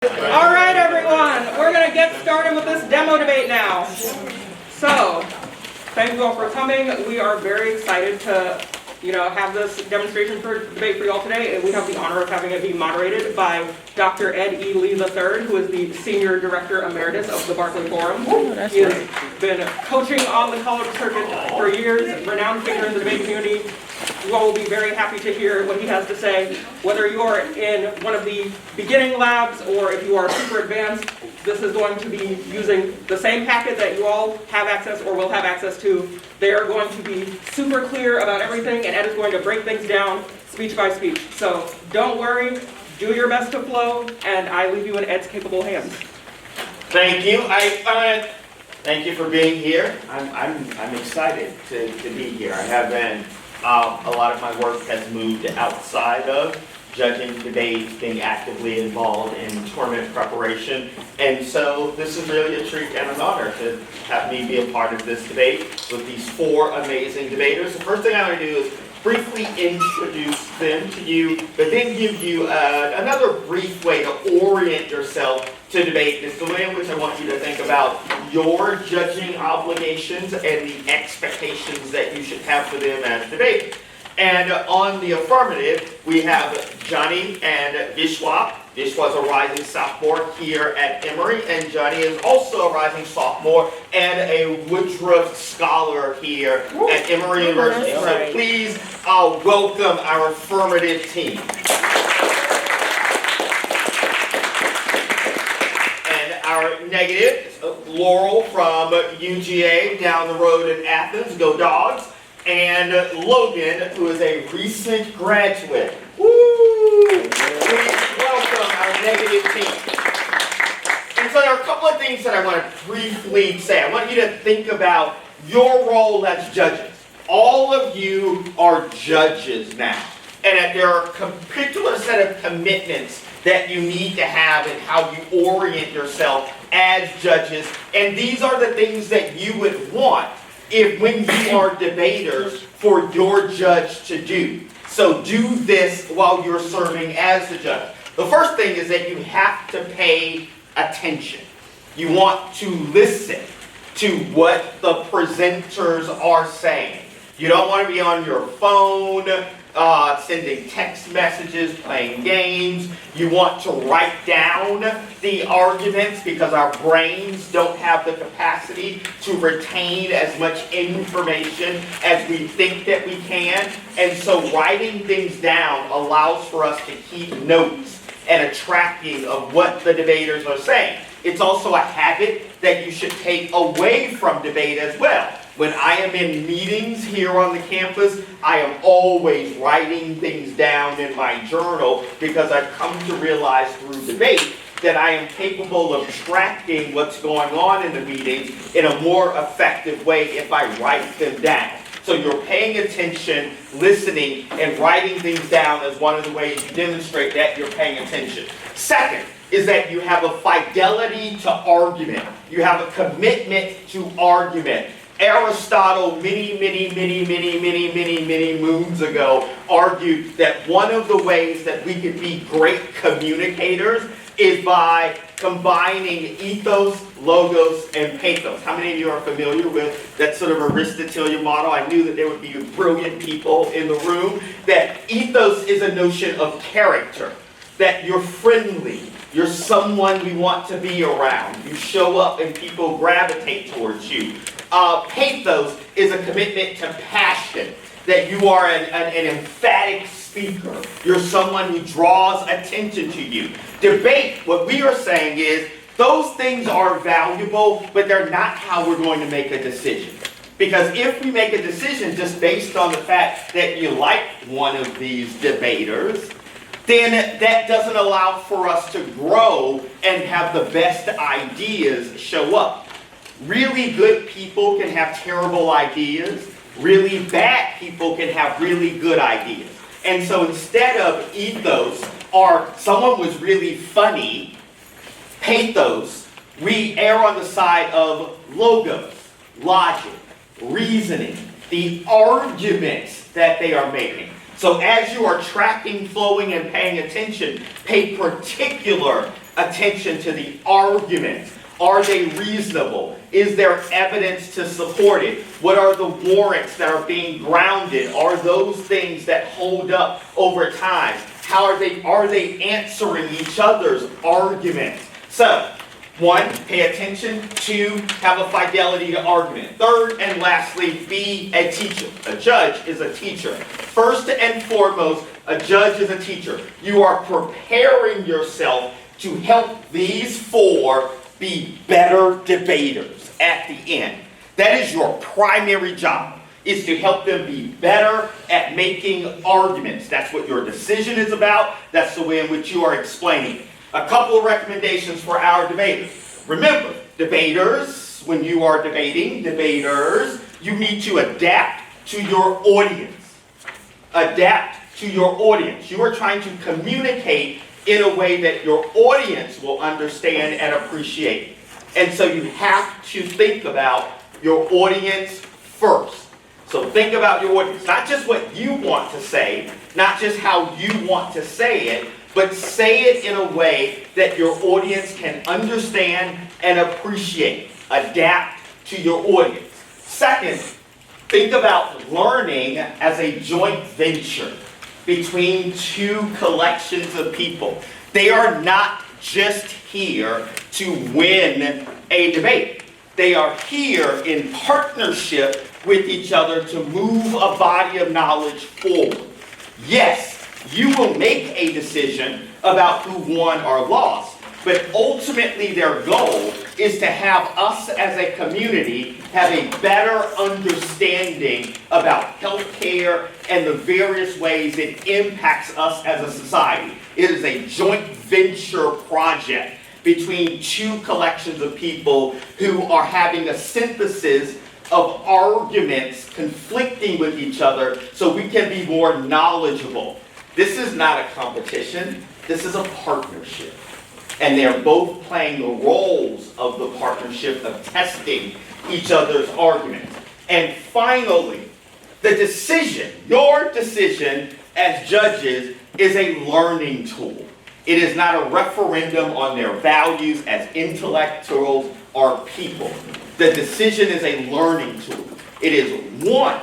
All right, everyone, we're going to get started with this demo debate now. So, thank you all for coming. We are very excited to, have this demonstration for debate for you all today, and we have the honor of having it be moderated by Dr. Ed E. Lee III, who is the Senior Director Emeritus of the Barclay Forum. He has been coaching on the college circuit for years, renowned figure in the debate community. You all will be very happy to hear what he has to say. Whether you are in one of the beginning labs or if you are super advanced, this is going to be using the same packet that you all have access or will have access to. They are going to be super clear about everything, and Ed is going to break things down speech by speech. So don't worry, do your best to flow, and I leave you in Ed's capable hands. Thank you. Thank you for being here. I'm excited to be here. I have been. A lot of my work has moved outside of judging debates, being actively involved in tournament preparation, and so this is really a treat and an honor to have me be a part of this debate with these four amazing debaters. The first thing I'm going to do is briefly introduce them to you, but then give you another brief way to orient yourself to debate. It's the way in which I want you to think about your judging obligations and the expectations that you should have for them as debaters. And on the affirmative, we have Johnny and Vishwa. Vishwa is a rising sophomore here at Emory, and Johnny is also a rising sophomore and a Woodruff Scholar here at Emory University. So please welcome our affirmative team. And our negative, Laurel from UGA down the road in Athens, go Dogs. And Logan, who is a recent graduate. Woo! Please welcome our negative team. And so there are a couple of things that I want to briefly say. I want you to think about your role as judges. All of you are judges now. And that there are a particular set of commitments that you need to have in how you orient yourself as judges. And these are the things that you would want when you are debaters for your judge to do. So do this while you're serving as the judge. The first thing is that you have to pay attention. You want to listen to what the presenters are saying. You don't want to be on your phone, sending text messages, playing games. You want to write down the arguments because our brains don't have the capacity to retain as much information as we think that we can. And so writing things down allows for us to keep notes and a tracking of what the debaters are saying. It's also a habit that you should take away from debate as well. When I am in meetings here on the campus, I am always writing things down in my journal because I've come to realize through debate that I am capable of tracking what's going on in the meetings in a more effective way if I write them down. So you're paying attention, listening, and writing things down as one of the ways you demonstrate that you're paying attention. Second is that you have a fidelity to argument. You have a commitment to argument. Aristotle, many moons ago, argued that one of the ways that we could be great communicators is by combining ethos, logos, and pathos. How many of you are familiar with that sort of Aristotelian model? I knew that there would be brilliant people in the room. That ethos is a notion of character, that you're friendly, you're someone we want to be around. You show up and people gravitate towards you. Pathos is a commitment to passion, that you are an emphatic speaker. You're someone who draws attention to you. Debate, what we are saying is, those things are valuable, but they're not how we're going to make a decision. Because if we make a decision just based on the fact that you like one of these debaters, then that doesn't allow for us to grow and have the best ideas show up. Really good people can have terrible ideas. Really bad people can have really good ideas. And so instead of ethos, or someone was really funny, pathos, we err on the side of logos, logic, reasoning, the arguments that they are making. So as you are tracking, flowing, and paying attention, pay particular attention to the arguments. Are they reasonable? Is there evidence to support it? What are the warrants that are being grounded? Are those things that hold up over time? How are they answering each other's arguments? So, 1, pay attention. 2, have a fidelity to argument. 3rd and lastly, be a teacher. A judge is a teacher. First and foremost, a judge is a teacher. You are preparing yourself to help these 4 be better debaters at the end. That is your primary job, is to help them be better at making arguments. That's what your decision is about. That's the way in which you are explaining. A couple of recommendations for our debaters. Remember, debaters, when you are debating, you need to adapt to your audience. Adapt to your audience. You are trying to communicate in a way that your audience will understand and appreciate. And so you have to think about your audience first. So think about your audience, not just what you want to say, not just how you want to say it, but say it in a way that your audience can understand and appreciate. Adapt to your audience. Second, think about learning as a joint venture between 2 collections of people. They are not just here to win a debate. They are here in partnership with each other to move a body of knowledge forward. Yes, you will make a decision about who won or lost, but ultimately their goal is to have us as a community have a better understanding about healthcare and the various ways it impacts us as a society. It is a joint venture project between 2 collections of people who are having a synthesis of arguments conflicting with each other so we can be more knowledgeable. This is not a competition, this is a partnership. And they're both playing the roles of the partnership of testing each other's arguments. And finally, the decision, your decision as judges, is a learning tool. It is not a referendum on their values as intellectuals or people. The decision is a learning tool. It is one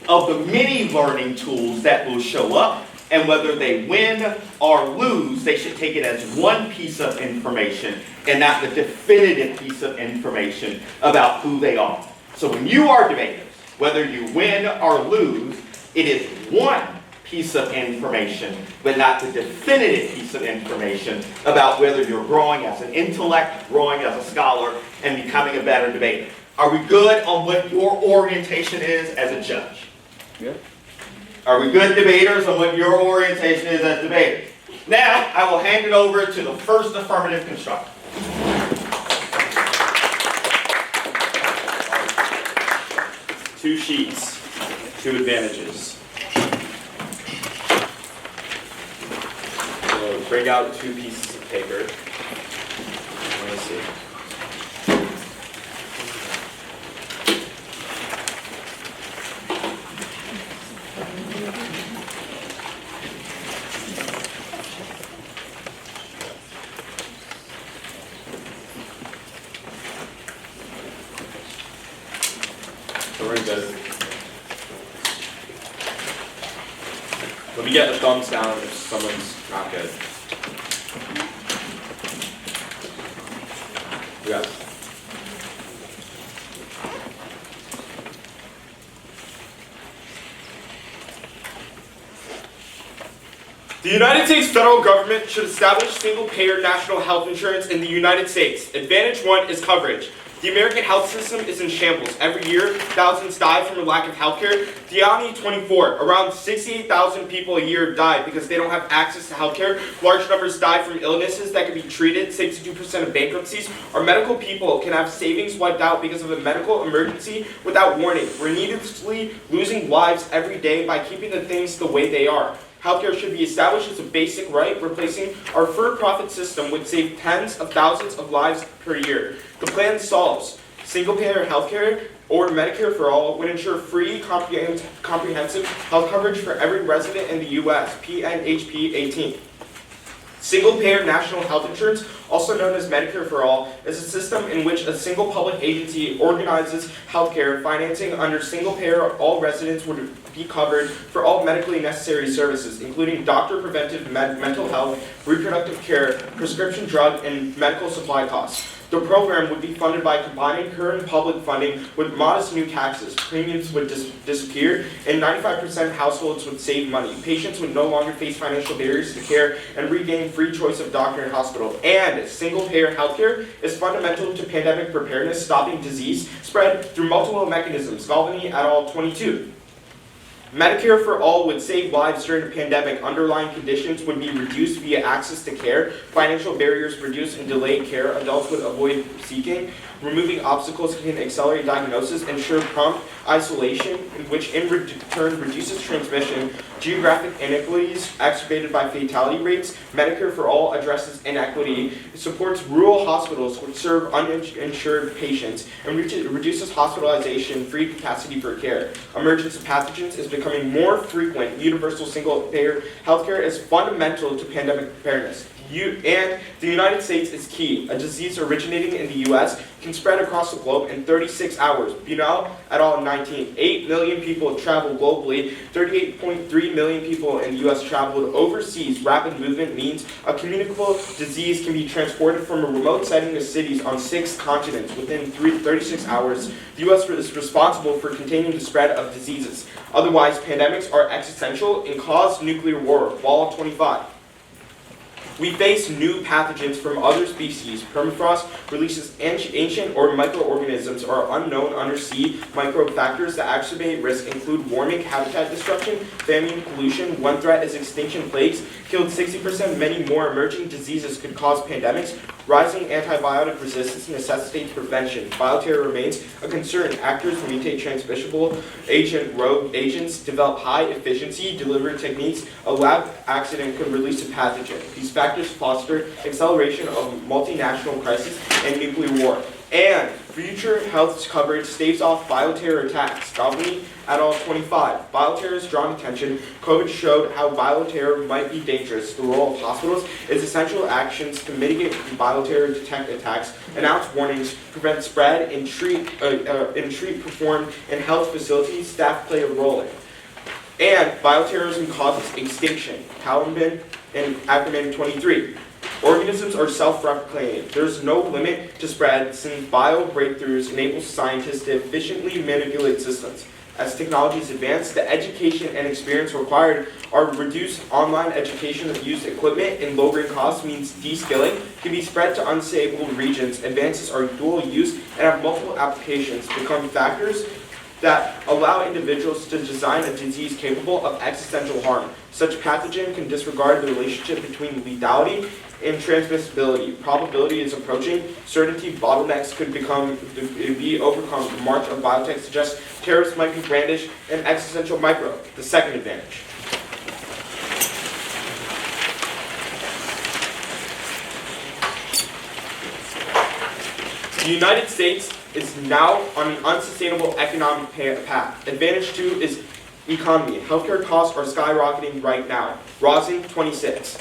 of the many learning tools that will show up, and whether they win or lose, they should take it as one piece of information and not the definitive piece of information about who they are. So when you are debaters, whether you win or lose, it is one piece of information, but not the definitive piece of information about whether you're growing as an intellect, growing as a scholar, and becoming a better debater. Are we good on what your orientation is as a judge? Yeah. Are we good debaters on what your orientation is as debaters? Now, I will hand it over to the first affirmative constructor. Two sheets, 2 advantages. So break out 2 pieces of paper. Let me see. So we're good. Let me get a thumbs down if someone's not good. Yes. The United States federal government should establish single-payer national health insurance in the United States. Advantage 1 is coverage. The American health system is in shambles. Every year, thousands die from a lack of health care. Diani 24, around 68,000 people a year die because they don't have access to health care. Large numbers die from illnesses that can be treated. 62% of bankruptcies. Our medical people can have savings wiped out because of a medical emergency without warning. We're needlessly losing lives every day by keeping the things the way they are. Healthcare should be established as a basic right. Replacing our for-profit system would save tens of thousands of lives per year. The plan solves single-payer healthcare or Medicare for all would ensure free, comprehensive health coverage for every resident in the U.S. PNHP 18. Single-payer national health insurance, also known as Medicare for All, is a system in which a single public agency organizes healthcare financing. Under single-payer, all residents would be covered for all medically necessary services, including doctor preventive mental health, reproductive care, prescription drug, and medical supply costs. The program would be funded by combining current public funding with modest new taxes. Premiums would disappear, and 95% of households would save money. Patients would no longer face financial barriers to care and regain free choice of doctor and hospital. And single-payer healthcare is fundamental to pandemic preparedness, stopping disease spread through multiple mechanisms. Galvani et al. 22. Medicare for All would save lives during the pandemic. Underlying conditions would be reduced via access to care, financial barriers reduced and delayed care, adults would avoid seeking, removing obstacles can accelerate diagnosis, ensure prompt isolation, which in turn reduces transmission, geographic inequities exacerbated by fatality rates. Medicare for All addresses inequity, supports rural hospitals which serve uninsured patients, and reduces hospitalization, free capacity for care. Emergence of pathogens is becoming more frequent. Universal single-payer healthcare is fundamental to pandemic preparedness. And the United States is key. A disease originating in the U.S. can spread across the globe in 36 hours. Bunal et al. 19. 8 million people travel globally. 38.3 million people in the U.S. traveled overseas. Rapid movement means a communicable disease can be transported from a remote setting to cities on 6 continents within 36 hours. The U.S. is responsible for containing the spread of diseases. Otherwise, pandemics are existential and cause nuclear war. Wall 25. We face new pathogens from other species. Permafrost releases ancient or microorganisms or unknown undersea microfactors that exacerbate risk include warming, habitat destruction, famine, pollution. One threat is extinction plagues, killed 60%. Many more emerging diseases could cause pandemics. Rising antibiotic resistance necessitates prevention. Bioterror remains a concern. Actors mutate transmissible rogue agents, develop high efficiency delivery techniques. A lab accident could release a pathogen. These factors foster acceleration of multinational crisis and nuclear war. And future health coverage staves off bioterror attacks. Galvani et al. 25. Bioterror has drawn attention. COVID showed how bioterror might be dangerous. The role of hospitals is essential actions to mitigate bioterror, detect attacks, announce warnings, prevent spread, and treat performed in health facilities. Staff play a role in. And bioterrorism causes extinction. Taliban and acronym 23. Organisms are self-replicating. There's no limit to spread since bio breakthroughs enable scientists to efficiently manipulate systems. As technologies advance, the education and experience required are reduced. Online education of used equipment and lowering costs means de-skilling can be spread to unstable regions. Advances are dual use and have multiple applications, become factors that allow individuals to design a disease capable of existential harm. Such pathogen can disregard the relationship between lethality and transmissibility. Probability is approaching. Certainty bottlenecks could be overcome. The march of biotech suggests terrorists might be brandished an existential microbe. The second advantage. The United States is now on an unsustainable economic path. Advantage 2 is economy. Healthcare costs are skyrocketing right now. Rising 26.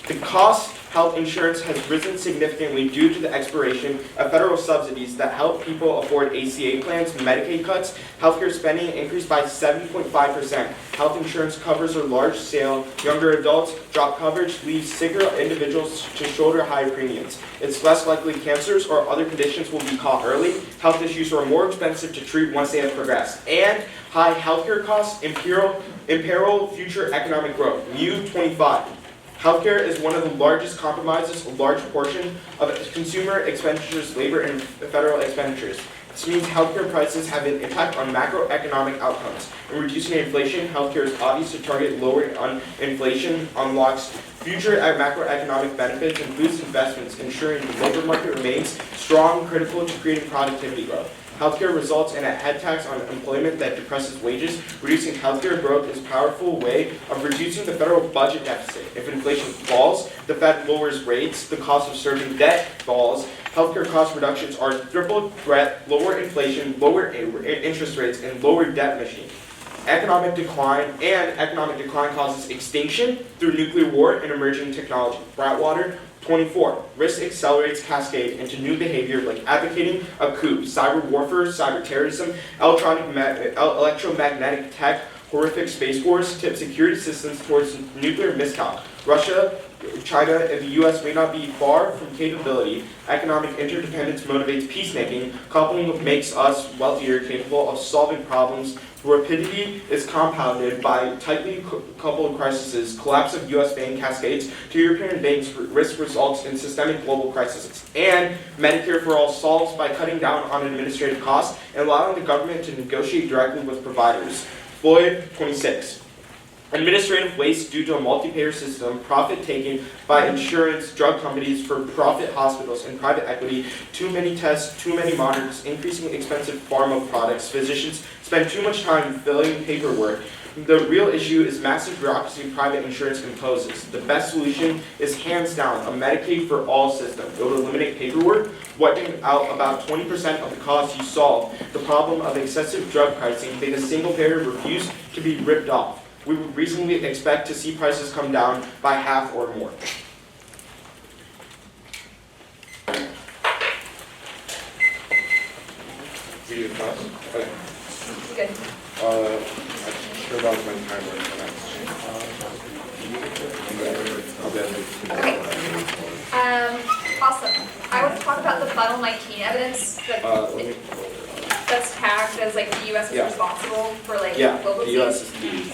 The cost health insurance has risen significantly due to the expiration of federal subsidies that help people afford ACA plans, Medicaid cuts. Healthcare spending increased by 7.5%. Health insurance covers are large scale. Younger adults drop coverage, leaves sicker individuals to shoulder higher premiums. It's less likely cancers or other conditions will be caught early. Health issues are more expensive to treat once they have progressed. And high healthcare costs imperil future economic growth. Mu 25. Healthcare is one of the largest compromises, a large portion of consumer expenditures, labor, and federal expenditures. This means healthcare prices have an impact on macroeconomic outcomes. In reducing inflation, healthcare is obvious to target lowering inflation, unlocks future macroeconomic benefits, and boosts investments, ensuring the labor market remains strong, critical to creating productivity growth. Healthcare results in a head tax on employment that depresses wages. Reducing healthcare growth is a powerful way of reducing the federal budget deficit. If inflation falls, the Fed lowers rates, the cost of serving debt falls. Healthcare cost reductions are triple threat, lower inflation, lower interest rates, and lower debt machine. Economic decline causes extinction through nuclear war and emerging technology. Brightwater, 24. Risk accelerates cascade into new behavior like advocating a coup, cyber warfare, cyber terrorism, electromagnetic tech, horrific space wars, tip security systems towards nuclear miscal. Russia, China, and the U.S. may not be far from capability. Economic interdependence motivates peacemaking. Coupling makes us wealthier, capable of solving problems. Rapidity is compounded by tightly coupled crises. Collapse of U.S. bank cascades to European banks. Risk results in systemic global crises. And Medicare for All solves by cutting down on administrative costs and allowing the government to negotiate directly with providers. Floyd, 26. Administrative waste due to a multi-payer system, profit taken by insurance, drug companies for profit hospitals, and private equity, too many tests, too many monitors, increasingly expensive pharma products, physicians spend too much time filling paperwork. The real issue is massive bureaucracy private insurance imposes. The best solution is hands down a Medicaid for all system. It will eliminate paperwork, wiping out about 20% of the costs you solve the problem of excessive drug pricing because single payer refuse to be ripped off. We would reasonably expect to see prices come down by half or more. Video class? Okay. Good. I'm sure about my timer. Okay. Awesome. I want to talk about the Funnel 19 evidence that's tagged as like the U.S. is responsible for like global the U.S. is disease.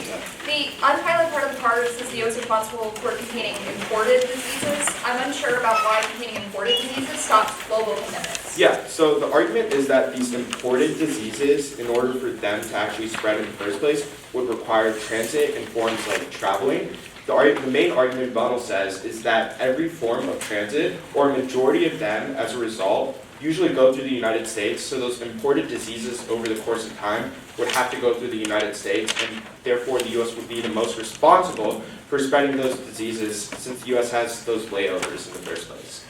The unhighlighted part of the card says the U.S. is responsible for containing imported diseases. I'm unsure about why containing imported diseases stops global pandemics. Yeah, so the argument is that these imported diseases, in order for them to actually spread in the first place, would require transit in forms like traveling. The main argument Funnel says is that every form of transit, or a majority of them as a result, usually go through the United States, so those imported diseases over the course of time would have to go through the United States, and therefore the U.S. would be the most responsible for spreading those diseases since the U.S. has those layovers in the first place.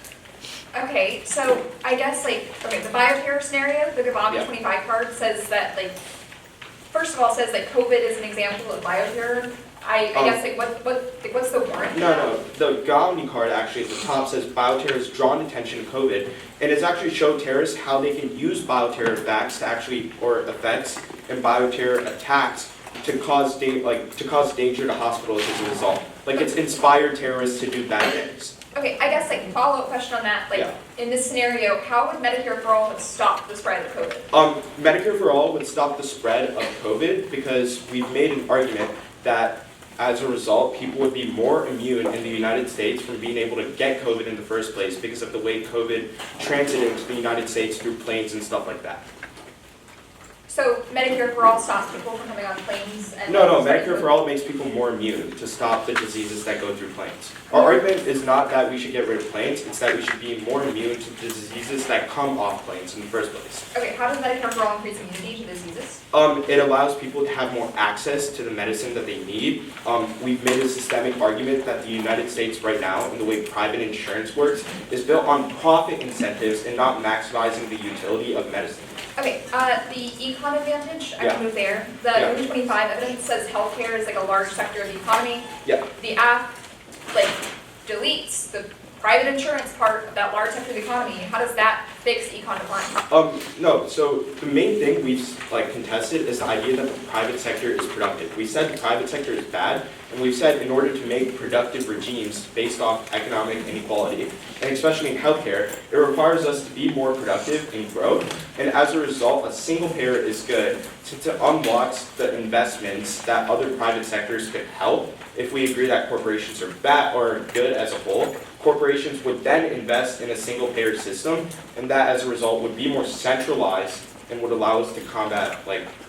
Okay, so I guess the bioterror scenario, the Gabami 25 card says that first of all says that COVID is an example of bioterror. I guess what's the warrant? No. The Gandhi card actually at the top says bioterror has drawn attention to COVID, and it's actually showed terrorists how they can use bioterror effects and bioterror attacks to cause danger to hospitals as a result. It's inspired terrorists to do bad things. Okay, I guess follow-up question on that. In this scenario, how would Medicare for All stop the spread of COVID? Medicare for All would stop the spread of COVID because we've made an argument that as a result, people would be more immune in the United States from being able to get COVID in the first place because of the way COVID transited into the United States through planes and stuff like that. So Medicare for All stops people from coming on planes? And No, Medicare for All makes people more immune to stop the diseases that go through planes. Our argument is not that we should get rid of planes, it's that we should be more immune to the diseases that come off planes in the first place. Okay, how does Medicare for All increase immunity to diseases? It allows people to have more access to the medicine that they need. We've made a systemic argument that the United States right now, and the way private insurance works, is built on profit incentives and not maximizing the utility of medicine. Okay, the econ advantage, I can move there. The 25 evidence says healthcare is a large sector of the economy. Yeah. The app deletes the private insurance part of that large sector of the economy. How does that fix econ decline? No, so the main thing we've contested is the idea that the private sector is productive. We said the private sector is bad, and we've said in order to make productive regimes based off economic inequality, and especially in healthcare, it requires us to be more productive and grow, and as a result, a single payer is good since it unlocks the investments that other private sectors could help. If we agree that corporations are bad or good as a whole, corporations would then invest in a single payer system, and that as a result would be more centralized and would allow us to combat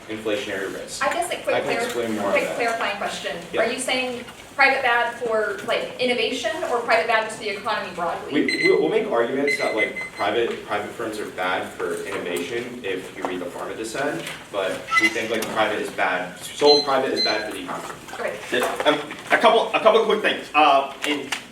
inflationary risk. I guess quick clarifying question. Yeah. Are you saying private bad for like innovation or private bad to the economy broadly? We'll make arguments that like private firms are bad for innovation if you read the pharma dissent, but we think like private is bad. Sole private is bad for the economy. Okay. A couple of quick things.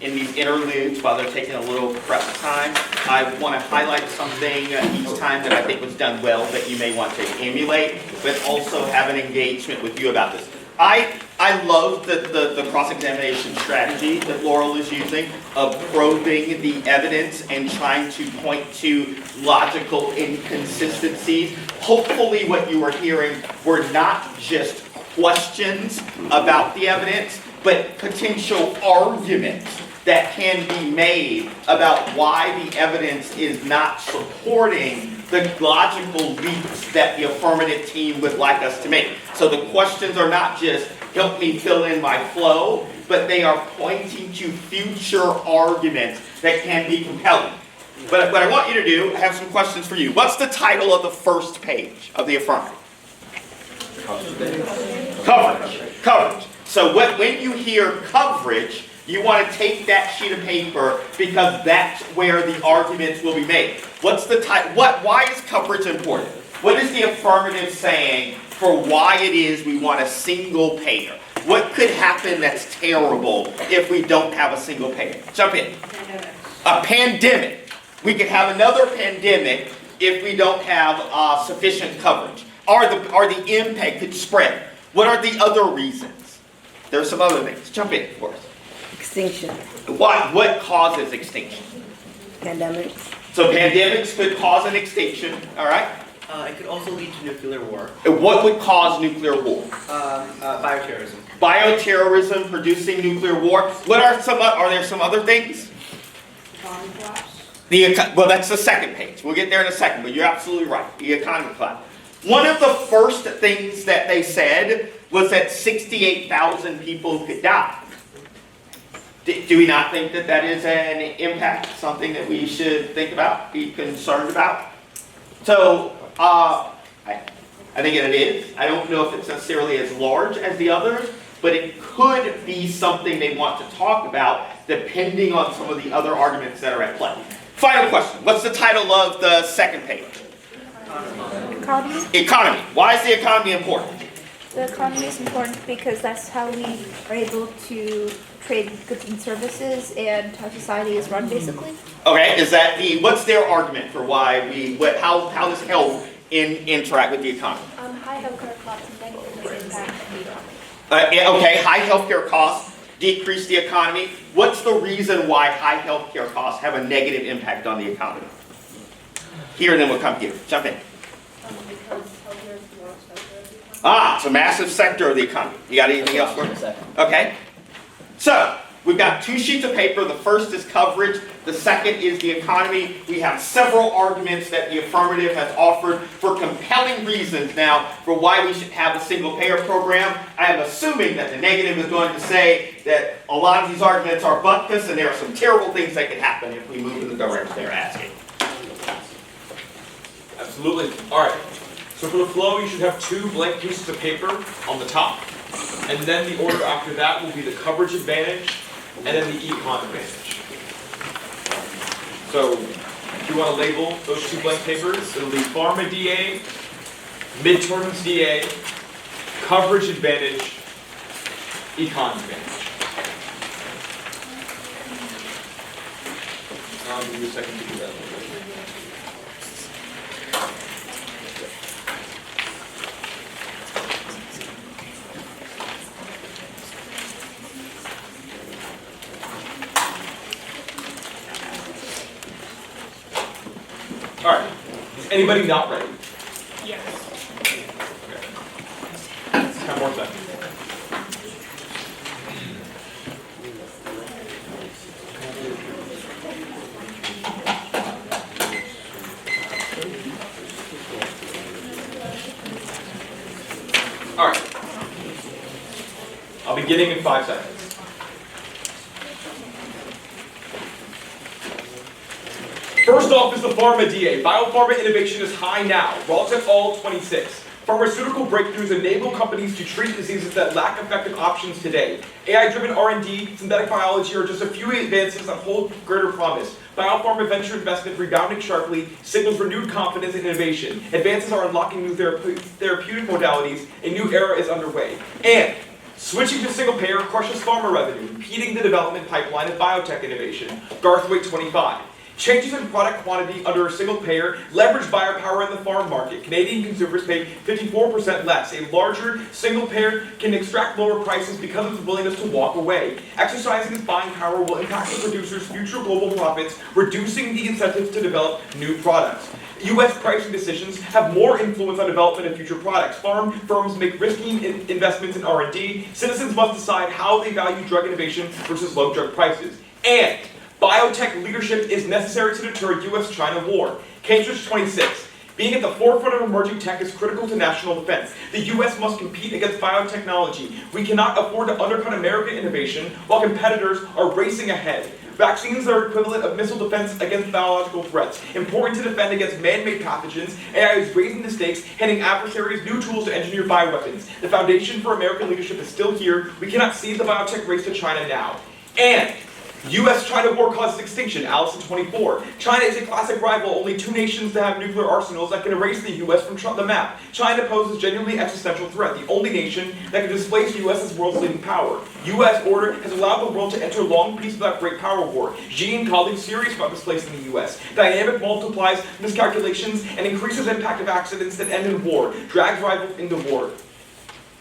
In these interludes, while they're taking a little prep time, I want to highlight something each time that I think was done well that you may want to emulate, but also have an engagement with you about this. I love the cross-examination strategy that Laurel is using of probing the evidence and trying to point to logical inconsistencies. Hopefully what you are hearing were not just questions about the evidence, but potential arguments that can be made about why the evidence is not supporting the logical leaps that the affirmative team would like us to make. So the questions are not just help me fill in my flow, but they are pointing to future arguments that can be compelling. But what I want you to do, I have some questions for you. What's the title of the first page of the affirmative? Coverage. So when you hear coverage, you want to take that sheet of paper because that's where the arguments will be made. What's the why is coverage important? What is the affirmative saying for why it is we want a single payer? What could happen that's terrible if we don't have a single payer? Jump in. A pandemic. We could have another pandemic if we don't have sufficient coverage. Or the impact could spread. What are the other reasons? There are some other things. Jump in, of course. Extinction. What causes extinction? Pandemics. So pandemics could cause an extinction, all right? It could also lead to nuclear war. What would cause nuclear war? Bioterrorism. Bioterrorism producing nuclear war. Are there some other things? Well, that's the second page. We'll get there in a second, but you're absolutely right. The economy collapse. One of the first things that they said was that 68,000 people could die. Do we not think that that is an impact, something that we should think about, be concerned about? So, I think it is. I don't know if it's necessarily as large as the others, but it could be something they want to talk about depending on some of the other arguments that are at play. Final question. What's the title of the second page? Economy. Economy. Why is the economy important? The economy is important because that's how we are able to trade goods and services and how society is run, basically. Okay, what's their argument for why how does health interact with the economy? High healthcare costs and negatively impact the economy. Okay, high healthcare costs decrease the economy. What's the reason why high healthcare costs have a negative impact on the economy? Here, and then we'll come here. Jump in. It's a massive sector of the economy. You got anything else for me? Okay. So, we've got two sheets of paper. The first is coverage. The second is the economy. We have several arguments that the affirmative has offered for compelling reasons now for why we should have a single payer program. I am assuming that the negative is going to say that a lot of these arguments are butkus and there are some terrible things that could happen if we move in the direction they're asking. Absolutely. All right. So for the flow, you should have two blank pieces of paper on the top. And then the order after that will be the coverage advantage and then the econ advantage. So if you want to label those two blank papers, it'll be pharma DA, midterms DA, coverage advantage, econ advantage. I'll give you a second to do that. All right. Is anybody not ready? Yes. Okay. 10 more seconds. All right. I'll be beginning in 5 seconds. First off is the pharma DA. Biopharma innovation is high now, relative all 26. Pharmaceutical breakthroughs enable companies to treat diseases that lack effective options today. AI-driven R&D, synthetic biology are just a few advances that hold greater promise. Biopharma venture investment rebounding sharply signals renewed confidence in innovation. Advances are unlocking new therapeutic modalities. A new era is underway. And switching to single payer crushes pharma revenue, impeding the development pipeline of biotech innovation. Garthwaite 25. Changes in product quantity under a single payer leverage buyer power in the farm market. Canadian consumers pay 54% less. A larger single payer can extract lower prices because of its willingness to walk away. Exercising its buying power will impact the producer's future global profits, reducing the incentives to develop new products. U.S. pricing decisions have more influence on development of future products. Farm firms make risky investments in R&D. Citizens must decide how they value drug innovation versus low drug prices. And biotech leadership is necessary to deter U.S.-China war. Cambridge 26. Being at the forefront of emerging tech is critical to national defense. The U.S. must compete against biotechnology. We cannot afford to undercut American innovation while competitors are racing ahead. Vaccines are equivalent of missile defense against biological threats. Important to defend against man-made pathogens, AI is raising the stakes, handing adversaries new tools to engineer bioweapons. The foundation for American leadership is still here. We cannot cede the biotech race to China now. And U.S.-China war causes extinction, Allison 24. China is a classic rival, only two nations that have nuclear arsenals that can erase the U.S. from the map. China poses a genuinely existential threat, the only nation that can displace the U.S. as world's leading power. U.S. order has allowed the world to enter long peace without great power war. Xi and colleagues serious about displacing the U.S. Dynamic multiplies miscalculations and increases impact of accidents that end in war, drags rivals into war.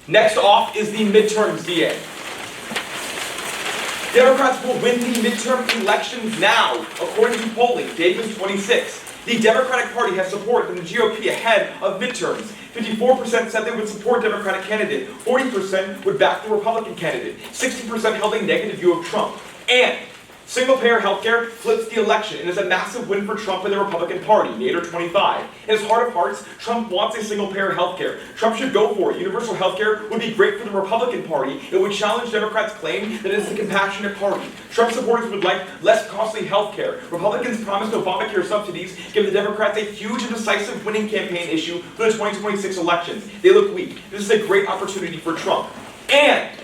Next off is the midterms, DA. Democrats will win the midterm elections now, according to polling, Davis 26. The Democratic Party has support in the GOP ahead of midterms. 54% said they would support Democratic candidate. 40% would back the Republican candidate. 60% held a negative view of Trump. And single-payer healthcare flips the election and is a massive win for Trump and the Republican Party, Nader 25. In his heart of hearts, Trump wants a single-payer healthcare. Trump should go for it. Universal healthcare would be great for the Republican Party. It would challenge Democrats' claim that it is the compassionate party. Trump supporters would like less costly healthcare. Republicans promised Obamacare subsidies, give the Democrats a huge and decisive winning campaign issue for the 2026 elections. They look weak. This is a great opportunity for Trump. And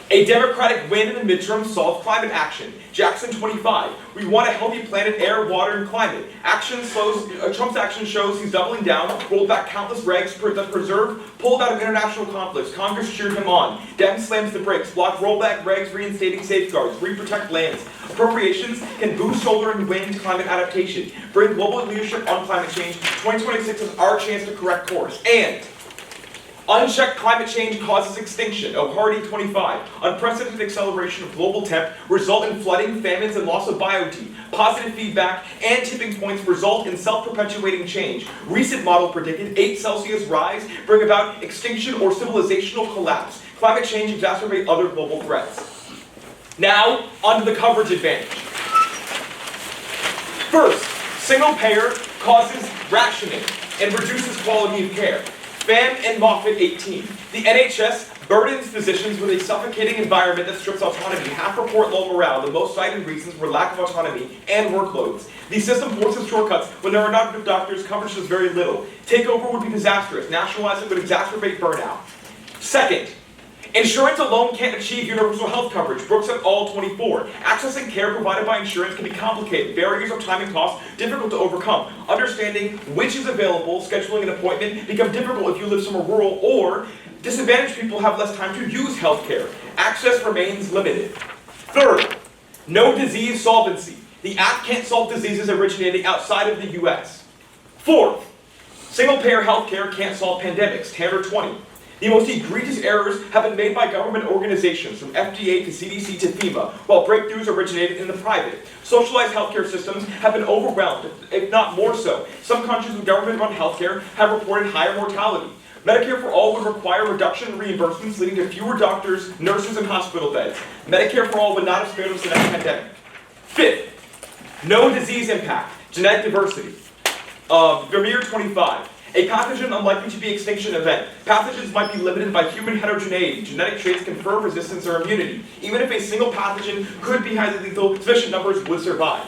a Democratic win in the midterm solves climate action. Jackson 25. We want a healthy planet, air, water, and climate. Trump's action shows he's doubling down, rolled back countless regs that preserve, pulled out of international conflicts. Congress cheered him on. Dem slams the brakes, block rollback regs, reinstating safeguards, reprotect lands. Appropriations can boost solar and wind climate adaptation, bring global leadership on climate change. 2026 is our chance to correct course. And unchecked climate change causes extinction. O'Hardy 25. Unprecedented acceleration of global temp result in flooding, famines, and loss of biodiversity. Positive feedback and tipping points result in self-perpetuating change. Recent model predicted 8 Celsius rise bring about extinction or civilizational collapse. Climate change exacerbate other global threats. Now, on to the coverage advantage. First, single payer causes rationing and reduces quality of care. Pham and Moffitt 18. The NHS burdens physicians with a suffocating environment that strips autonomy. Half report low morale. The most cited reasons were lack of autonomy and workloads. The system forces shortcuts when there are not enough doctors. Coverage does very little. Takeover would be disastrous. Nationalizing would exacerbate burnout. Second, insurance alone can't achieve universal health coverage. Brooks et al. 24. Accessing care provided by insurance can be complicated. Barriers of time and cost difficult to overcome. Understanding which is available, scheduling an appointment, become difficult if you live somewhere rural, or disadvantaged people have less time to use health care. Access remains limited. Third, no disease solvency. The act can't solve diseases originating outside of the U.S. Fourth, single-payer health care can't solve pandemics. Tanner 20. The most egregious errors have been made by government organizations, from FDA to CDC to FEMA, while breakthroughs originated in the private. Socialized healthcare systems have been overwhelmed, if not more so. Some countries with government-run healthcare have reported higher mortality. Medicare for All would require reduction in reimbursements, leading to fewer doctors, nurses, and hospital beds. Medicare for All would not have spared us the next pandemic. Fifth, no disease impact, genetic diversity. Vermeer 25. A pathogen unlikely to be extinction event. Pathogens might be limited by human heterogeneity. Genetic traits confer resistance or immunity. Even if a single pathogen could be highly lethal, sufficient numbers would survive.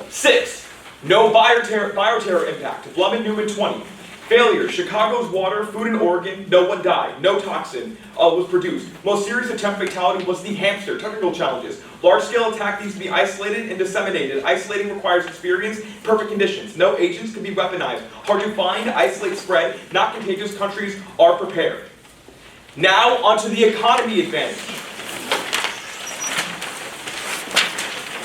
6. No bioterror impact. Blum and Newman 20. Failure. Chicago's water, food in Oregon, no one died. No toxin was produced. Most serious attempt fatality was the hamster. Technical challenges. Large-scale attack needs to be isolated and disseminated. Isolating requires experience, perfect conditions. No agents can be weaponized. Hard to find, isolate, spread. Not contagious. Countries are prepared. Now, onto the economy advantage.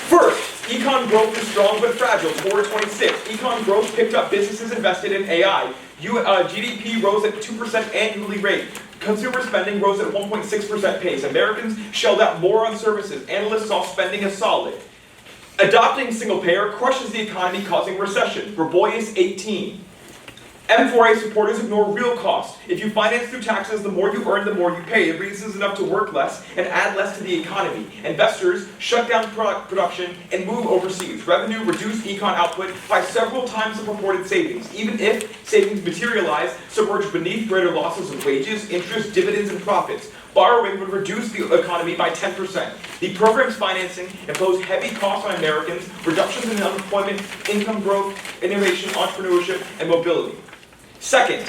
First, econ growth is strong but fragile, 4-26. Econ growth picked up businesses invested in AI. GDP rose at 2% annually rate. Consumer spending rose at 1.6% pace. Americans shelled out more on services. Analysts saw spending as solid. Adopting single payer crushes the economy, causing recession. Verbois 18. M4A supporters ignore real cost. If you finance through taxes, the more you earn, the more you pay. It reasons enough to work less and add less to the economy. Investors shut down production and move overseas. Revenue reduced econ output by several times the purported savings. Even if savings materialize, submerged beneath greater losses of wages, interest, dividends, and profits. Borrowing would reduce the economy by 10%. The program's financing imposed heavy costs on Americans, reductions in unemployment, income growth, innovation, entrepreneurship, and mobility. Second,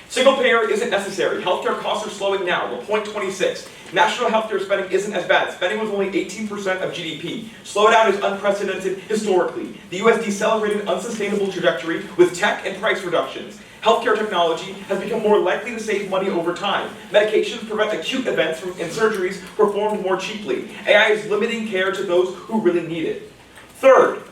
single payer isn't necessary. Healthcare costs are slowing now, to 0.26. National healthcare spending isn't as bad. Spending was only 18% of GDP. Slowdown is unprecedented historically. The US decelerated unsustainable trajectory with tech and price reductions. Healthcare technology has become more likely to save money over time. Medications prevent acute events and surgeries performed more cheaply. AI is limiting care to those who really need it. Third,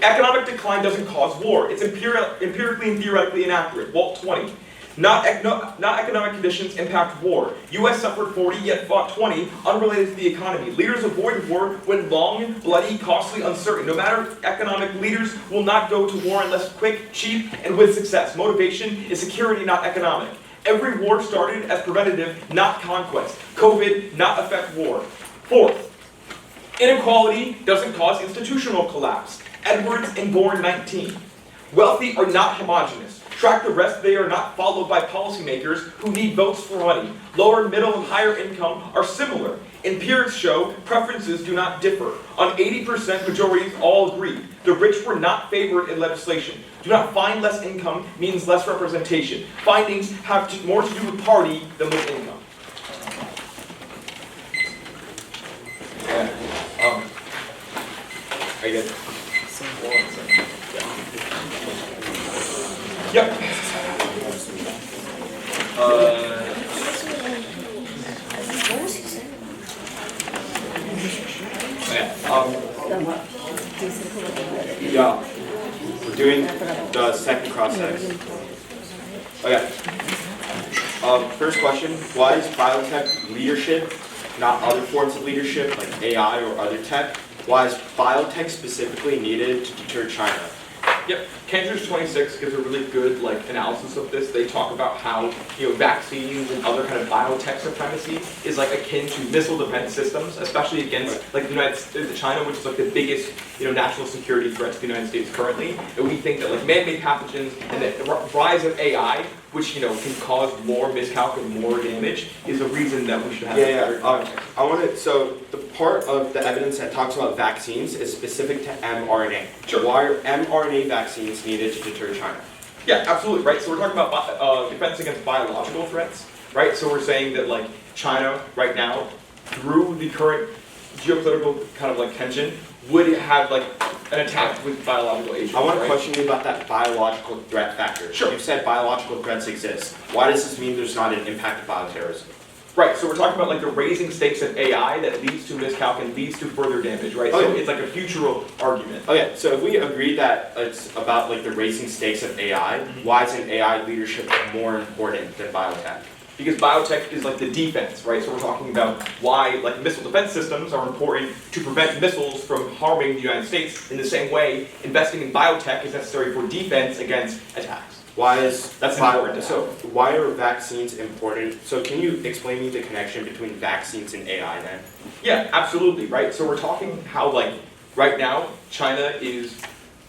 economic decline doesn't cause war. It's empirically and theoretically inaccurate. Walt 20. Not economic conditions impact war. US suffered 40, yet fought 20, unrelated to the economy. Leaders avoid war when long, bloody, costly, uncertain. No matter economic, leaders will not go to war unless quick, cheap, and with success. Motivation is security, not economic. Every war started as preventative, not conquest. COVID not affect war. Fourth, inequality doesn't cause institutional collapse. Edwards and Bourne 19. Wealthy are not homogenous. Track the rest, they are not followed by policymakers who need votes for money. Lower, middle, and higher income are similar. Empirics show preferences do not differ. On 80%, majorities all agree. The rich were not favored in legislation. Do not find less income means less representation. Findings have more to do with party than with income. Are you good? Yep. Yeah. We're doing the second cross-section. Okay. First question, why is biotech leadership, not other forms of leadership like AI or other tech? Why is biotech specifically needed to deter China? Yep, Cantor's 26 gives a really good analysis of this. They talk about how vaccines and other kind of biotech supremacy is akin to missile defense systems, especially against China, which is the biggest national security threat to the United States currently. And we think that man-made pathogens and the rise of AI, which can cause more miscalc and more damage, is a reason that we should have. I want to. So the part of the evidence that talks about vaccines is specific to mRNA. Sure. Why are mRNA vaccines needed to deter China? Yeah, absolutely. Right. So we're talking about defense against biological threats. Right. So we're saying that China right now, through the current geopolitical kind of tension, would have an attack with biological agents. I want to question you about that biological threat factor. Sure. You've said biological threats exist. Why does this mean there's not an impact of bioterrorism? Right, so we're talking about the raising stakes of AI that leads to miscalc and leads to further damage, right? Okay. So it's a futural argument. Okay, so if we agree that it's about the raising stakes of AI, why isn't AI leadership more important than biotech? Because biotech is the defense, right? So we're talking about why missile defense systems are important to prevent missiles from harming the United States. In the same way, investing in biotech is necessary for defense against attacks. That's important. So why are vaccines important? So can you explain me the connection between vaccines and AI then? Yeah, absolutely, right? So we're talking how right now China is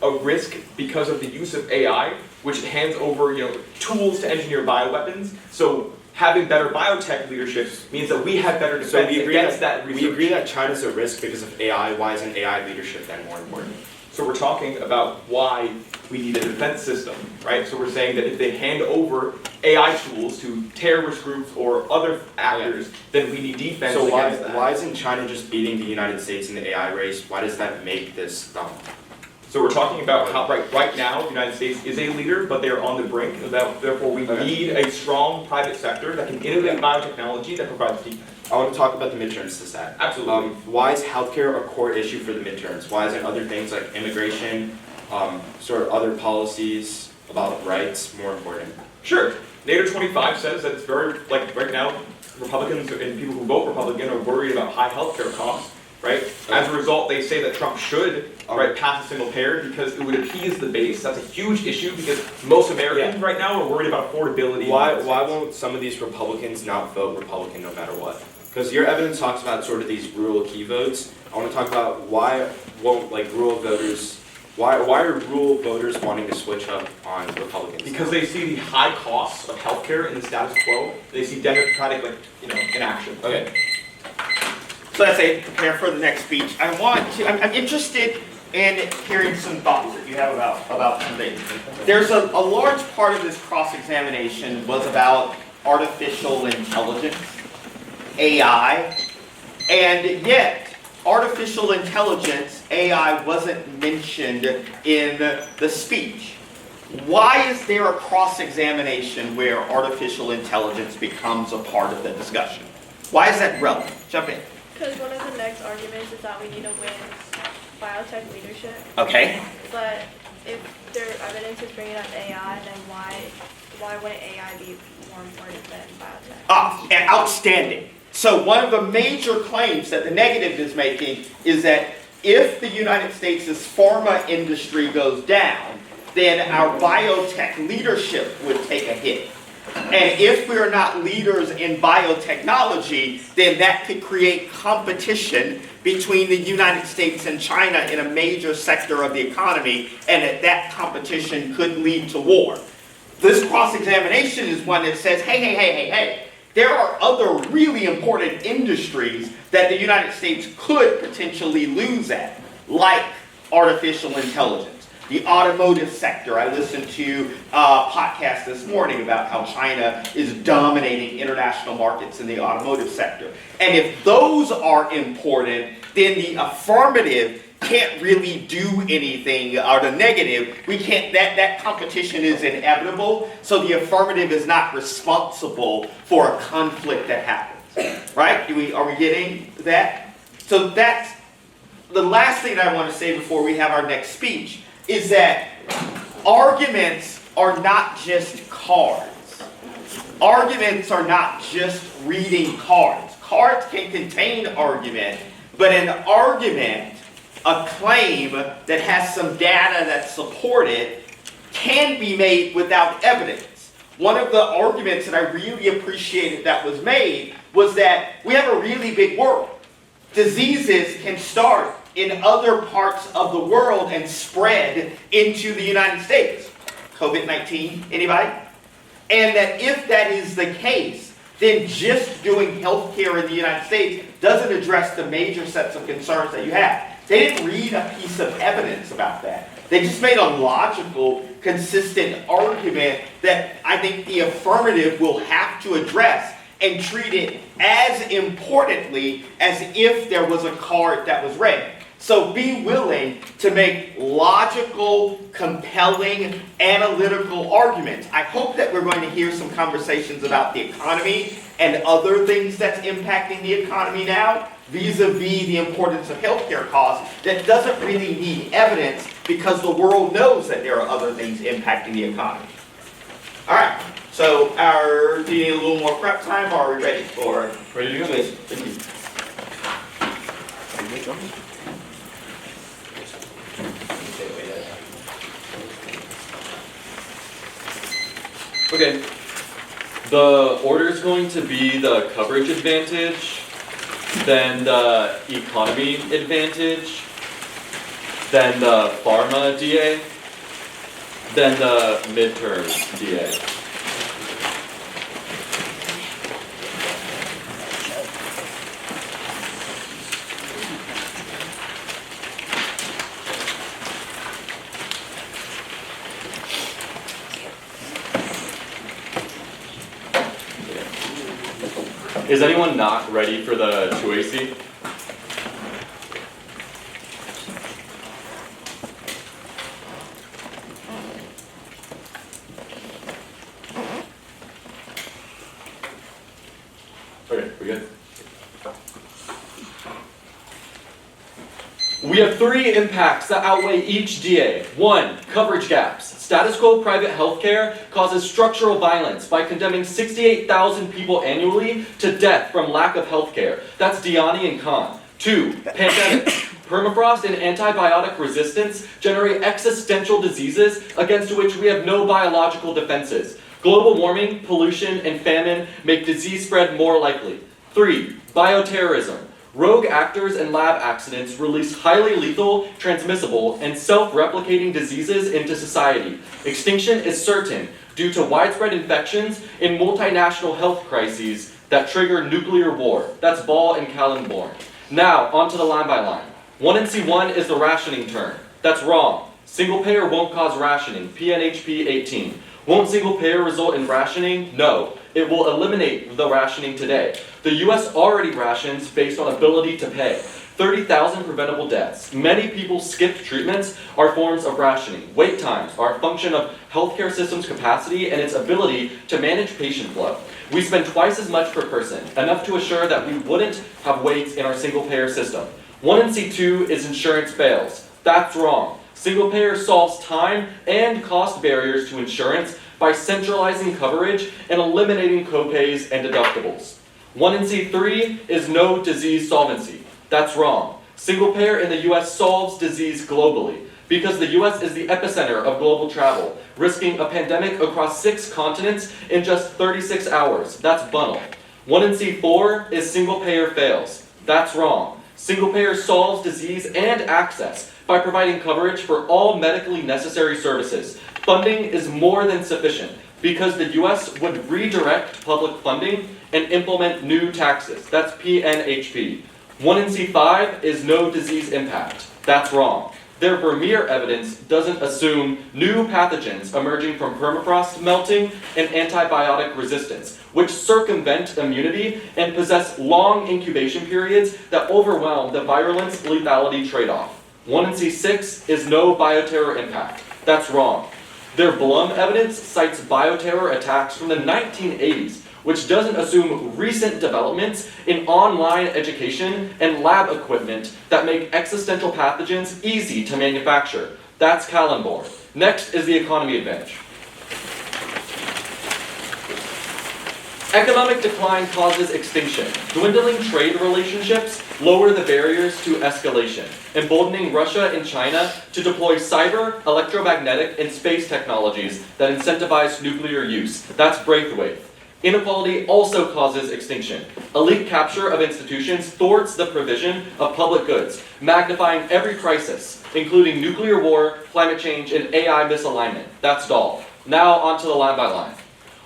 a risk because of the use of AI, which hands over tools to engineer bioweapons. So having better biotech leadership means that we have better defense against that research. We agree that China's a risk because of AI. Why isn't AI leadership then more important? So we're talking about why we need a defense system, right? So we're saying that if they hand over AI tools to terrorist groups or other actors, then we need defense So against that. why isn't China just beating the United States in the AI race? Why does that make this dumb? So we're talking about how right now the United States is a leader, but they are on the brink. Therefore, we need a strong private sector that can innovate biotechnology that provides defense. I want to talk about the midterms to that. Absolutely. Why is healthcare a core issue for the midterms? Why isn't other things like immigration, sort of other policies about rights more important? Sure. NATO 25 says that it's very, like right now, Republicans and people who vote Republican are worried about high healthcare costs, right? As a result, they say that Trump should pass a single payer because it would appease the base. That's a huge issue because most Americans right now are worried about affordability. Why won't some of these Republicans not vote Republican no matter what? Because your evidence talks about sort of these rural key votes. I want to talk about why won't like rural voters, why are rural voters wanting to switch up on Republicans? Because they see the high costs of healthcare in the status quo. They see democratic, inaction. Okay. So as I prepare for the next speech, I'm interested in hearing some thoughts that you have about something. There's a large part of this cross-examination was about artificial intelligence, AI, and yet artificial intelligence, AI, wasn't mentioned in the speech. Why is there a cross-examination where artificial intelligence becomes a part of the discussion? Why is that relevant? Jump in. Because one of the next arguments is that we need to win biotech leadership. Okay. But if their evidence is bringing up AI, then why wouldn't AI be more important than biotech? Outstanding. So one of the major claims that the negative is making is that if the United States' pharma industry goes down, then our biotech leadership would take a hit. And if we are not leaders in biotechnology, then that could create competition between the United States and China in a major sector of the economy, and that competition could lead to war. This cross-examination is one that says, hey, there are other really important industries that the United States could potentially lose at, like artificial intelligence. The automotive sector, I listened to a podcast this morning about how China is dominating international markets in the automotive sector. And if those are important, then the affirmative can't really do anything, or the negative, we can't, that competition is inevitable, so the affirmative is not responsible for a conflict that happens. Right? Are we getting that? So that's the last thing that I want to say before we have our next speech. Is that arguments are not just cards. Arguments are not just reading cards. Cards can contain argument, but an argument, a claim that has some data that support it, can be made without evidence. One of the arguments that I really appreciated that was made was that we have a really big world. Diseases can start in other parts of the world and spread into the United States. COVID-19, anybody? And that if that is the case, then just doing healthcare in the United States doesn't address the major sets of concerns that you have. They didn't read a piece of evidence about that. They just made a logical, consistent argument that I think the affirmative will have to address and treat it as importantly as if there was a card that was read. So be willing to make logical, compelling, analytical arguments. I hope that we're going to hear some conversations about the economy and other things that's impacting the economy now, vis-a-vis the importance of healthcare costs that doesn't really need evidence because the world knows that there are other things impacting the economy. All right, so do you need a little more prep time, or are we ready for? Ready to go? Please, thank you. Okay, the order is going to be the coverage advantage, then the economy advantage, then the pharma DA, then the midterm DA. Is anyone not ready for the 2AC? Okay, we good? We have 3 impacts that outweigh each DA. 1, coverage gaps. Status quo private healthcare causes structural violence by condemning 68,000 people annually to death from lack of healthcare. That's Diani and Khan. 2, pandemic. Permafrost and antibiotic resistance generate existential diseases against which we have no biological defenses. Global warming, pollution, and famine make disease spread more likely. 3, bioterrorism. Rogue actors and lab accidents release highly lethal, transmissible, and self-replicating diseases into society. Extinction is certain due to widespread infections in multinational health crises that trigger nuclear war. That's Ball and Kallenborn. Now, onto the line by line. 1NC1 is the rationing term. That's wrong. Single payer won't cause rationing. PNHP 18. Won't single payer result in rationing? No. It will eliminate the rationing today. The US already rations based on ability to pay. 30,000 preventable deaths. Many people skipped treatments are forms of rationing. Wait times are a function of healthcare system's capacity and its ability to manage patient flow. We spend twice as much per person, enough to assure that we wouldn't have waits in our single payer system. 1NC2 is insurance fails. That's wrong. Single payer solves time and cost barriers to insurance by centralizing coverage and eliminating copays and deductibles. 1NC3 is no disease solvency. That's wrong. Single payer in the US solves disease globally because the US is the epicenter of global travel, risking a pandemic across 6 continents in just 36 hours. That's Bunnell. 1NC4 is single payer fails. That's wrong. Single payer solves disease and access by providing coverage for all medically necessary services. Funding is more than sufficient because the US would redirect public funding and implement new taxes. That's PNHP. 1NC5 is no disease impact. That's wrong. Their Vermeer evidence doesn't assume new pathogens emerging from permafrost melting and antibiotic resistance, which circumvent immunity and possess long incubation periods that overwhelm the virulence lethality trade-off. 1NC6 is no bioterror impact. That's wrong. Their Blum evidence cites bioterror attacks from the 1980s, which doesn't assume recent developments in online education and lab equipment that make existential pathogens easy to manufacture. That's Kallenborn. Next is the economy advantage. Economic decline causes extinction. Dwindling trade relationships lower the barriers to escalation, emboldening Russia and China to deploy cyber, electromagnetic, and space technologies that incentivize nuclear use. That's Braithwaite. Inequality also causes extinction. Elite capture of institutions thwarts the provision of public goods, magnifying every crisis, including nuclear war, climate change, and AI misalignment. That's Dahl. Now onto the line by line.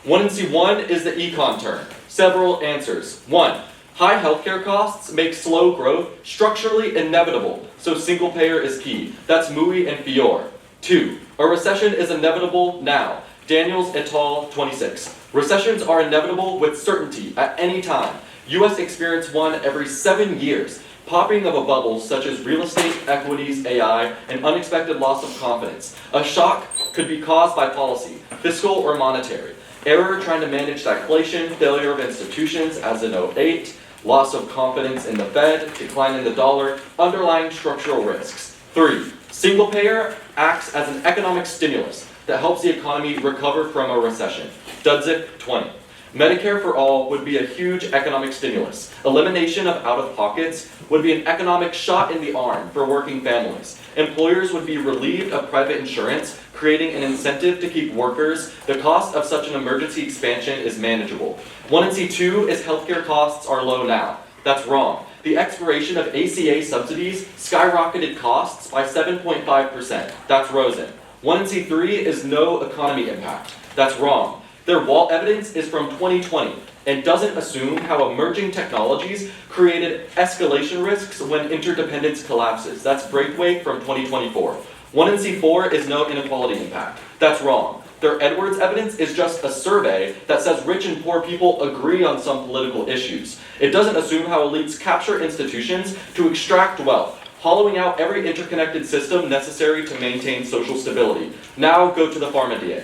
1NC1 is the econ term. Several answers. 1. High healthcare costs make slow growth structurally inevitable, so single payer is key. That's Mui and Fior. 2. A recession is inevitable now. Daniels et al. 26. Recessions are inevitable with certainty at any time. US experience one every 7 years. Popping of a bubble such as real estate, equities, AI, and unexpected loss of confidence. A shock could be caused by policy, fiscal or monetary. Error trying to manage stagflation, failure of institutions as in 2008, loss of confidence in the Fed, decline in the dollar, underlying structural risks. 3. Single payer acts as an economic stimulus that helps the economy recover from a recession. Dudzik, 20. Medicare for all would be a huge economic stimulus. Elimination of out-of-pockets would be an economic shot in the arm for working families. Employers would be relieved of private insurance, creating an incentive to keep workers. The cost of such an emergency expansion is manageable. 1NC2 is healthcare costs are low now. That's wrong. The expiration of ACA subsidies skyrocketed costs by 7.5%. That's Rosen. 1NC3 is no economy impact. That's wrong. Their Walt evidence is from 2020 and doesn't assume how emerging technologies created escalation risks when interdependence collapses. That's Braithwaite from 2024. 1NC4 is no inequality impact. That's wrong. Their Edwards evidence is just a survey that says rich and poor people agree on some political issues. It doesn't assume how elites capture institutions to extract wealth, hollowing out every interconnected system necessary to maintain social stability. Now go to the pharma DA.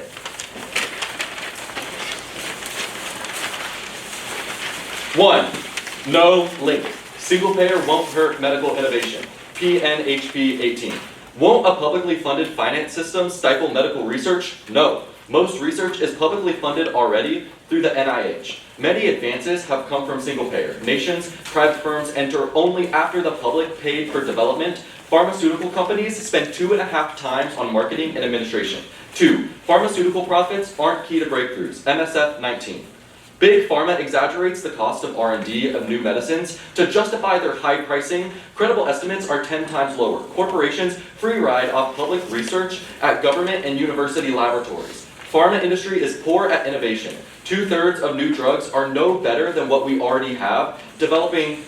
One, no link. Single payer won't hurt medical innovation. PNHP 18. Won't a publicly funded finance system stifle medical research? No. Most research is publicly funded already through the NIH. Many advances have come from single payer. Nations, private firms enter only after the public paid for development. Pharmaceutical companies spend 2.5 times on marketing and administration. 2, pharmaceutical profits aren't key to breakthroughs. MSF 19. Big Pharma exaggerates the cost of R&D of new medicines to justify their high pricing. Credible estimates are 10 times lower. Corporations free ride off public research at government and university laboratories. Pharma industry is poor at innovation. 2/3 of new drugs are no better than what we already have, developing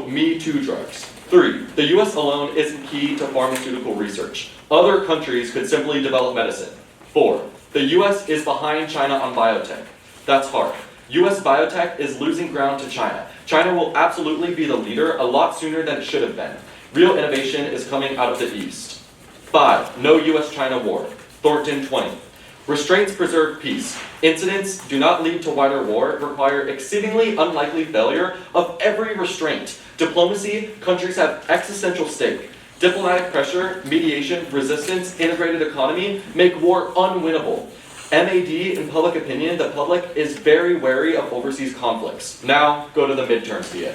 me too drugs. 3, the US alone isn't key to pharmaceutical research. Other countries could simply develop medicine. 4, the US is behind China on biotech. That's hard. US biotech is losing ground to China. China will absolutely be the leader a lot sooner than it should have been. Real innovation is coming out of the East. 5, no US-China war. Thornton 20. Restraints preserve peace. Incidents do not lead to wider war, require exceedingly unlikely failure of every restraint. Diplomacy, countries have existential stake. Diplomatic pressure, mediation, resistance, integrated economy make war unwinnable. MAD in public opinion, the public is very wary of overseas conflicts. Now, go to the midterms, DA.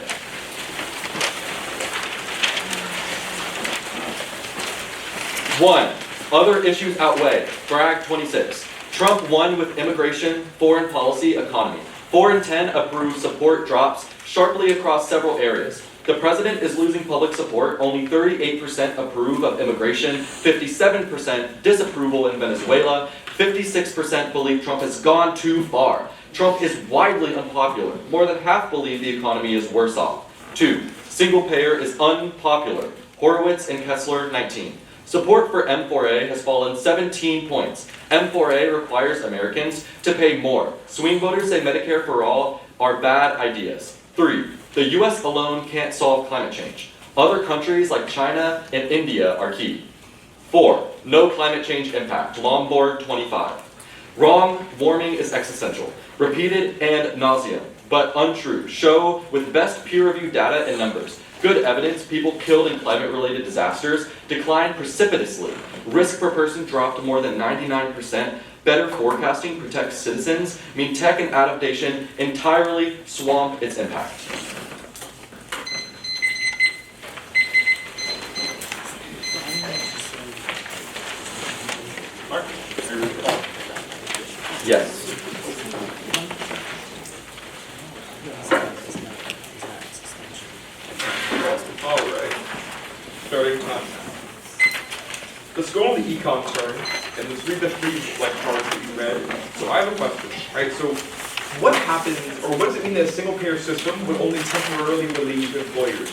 One, other issues outweigh. Bragg 26. Trump won with immigration, foreign policy, economy. 4 in 10 approve, support drops sharply across several areas. The president is losing public support. Only 38% approve of immigration, 57% disapproval in Venezuela, 56% believe Trump has gone too far. Trump is widely unpopular. More than half believe the economy is worse off. 2, single payer is unpopular. Horowitz and Kessler 19. Support for M4A has fallen 17 points. M4A requires Americans to pay more. Swing voters say Medicare for all are bad ideas. 3, the US alone can't solve climate change. Other countries like China and India are key. 4, no climate change impact. Lombard 25. Wrong, warming is existential. Repeated and nauseum, but untrue. Show with best peer-reviewed data and numbers. Good evidence, people killed in climate-related disasters declined precipitously. Risk per person dropped more than 99%. Better forecasting protects citizens, mean tech and adaptation entirely swamp its impact. Mark? Yes. All right. Starting time. Let's go on the econ turn and let's read the 3 charts that you read. So I have a question, right? So what happens, or what does it mean that a single payer system would only temporarily relieve employers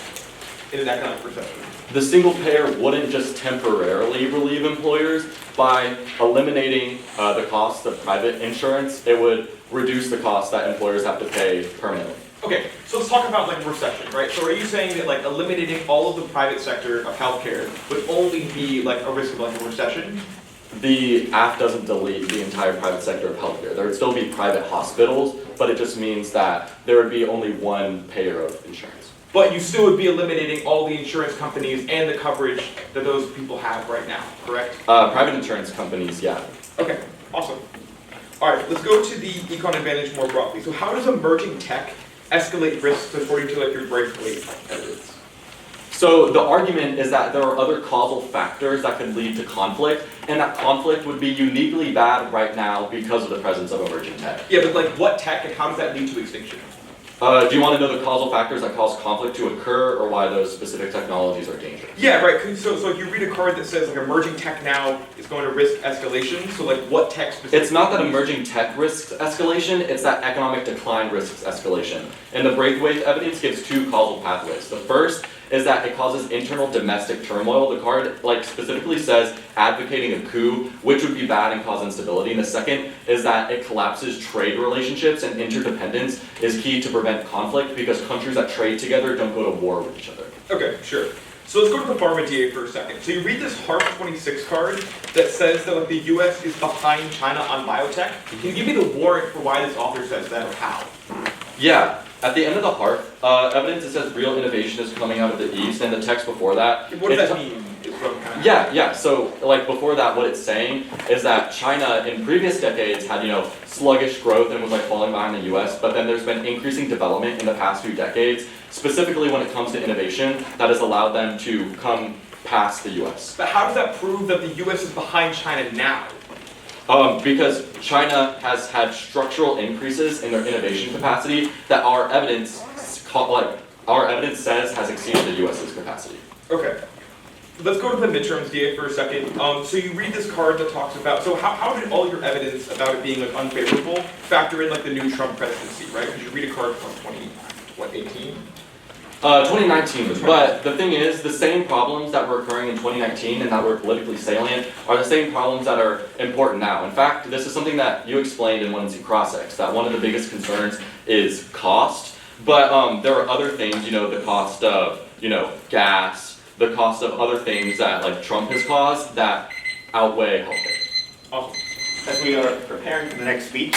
in an economic recession? The single payer wouldn't just temporarily relieve employers by eliminating the cost of private insurance. It would reduce the cost that employers have to pay permanently. Okay, so let's talk about recession, right? So are you saying that eliminating all of the private sector of healthcare would only be a risk of a recession? The act doesn't delete the entire private sector of healthcare. There would still be private hospitals, but it just means that there would be only one payer of insurance. But you still would be eliminating all the insurance companies and the coverage that those people have right now, correct? Private insurance companies, yeah. Okay, awesome. All right, let's go to the econ advantage more broadly. So how does emerging tech escalate risks according to your breakaway evidence? So the argument is that there are other causal factors that could lead to conflict, and that conflict would be uniquely bad right now because of the presence of emerging tech. Yeah, but what tech and how does that lead to extinction? Do you want to know the causal factors that cause conflict to occur, or why those specific technologies are dangerous? Yeah, right. So if you read a card that says emerging tech now is going to risk escalation, so what tech specifically? It's not that emerging tech risks escalation, it's that economic decline risks escalation. And the breakaway evidence gives 2 causal pathways. The first is that it causes internal domestic turmoil. The card like specifically says advocating a coup, which would be bad and cause instability. And the second is that it collapses trade relationships, and interdependence is key to prevent conflict because countries that trade together don't go to war with each other. Okay, sure. So let's go to the pharma DA for a second. So you read this HARP 26 card that says that like, the US is behind China on biotech. Can you give me the warrant for why this author says that or how? Yeah, at the end of the HARP, evidence that says real innovation is coming out of the East, and the text before that. What does that mean? Is what I'm kind of Yeah. So like before that, what it's saying is that China in previous decades had, sluggish growth and was like falling behind the US, but then there's been increasing development in the past few decades, specifically when it comes to innovation, that has allowed them to come past the US. But how does that prove that the US is behind China now? Because China has had structural increases in their innovation capacity that our evidence says has exceeded the US's capacity. Okay. Let's go to the midterms, DA, for a second. So you read this card that talks about, so how did all your evidence about it being like unfavorable factor in like the new Trump presidency, right? Because you read a card from 2018? 2019, but the thing is, the same problems that were occurring in 2019 and that were politically salient are the same problems that are important now. In fact, this is something that you explained in 1C Cross-Ex, that one of the biggest concerns is cost, but there are other things, the cost of, gas, the cost of other things that like Trump has caused that outweigh healthcare. Awesome. As we are preparing for the next speech,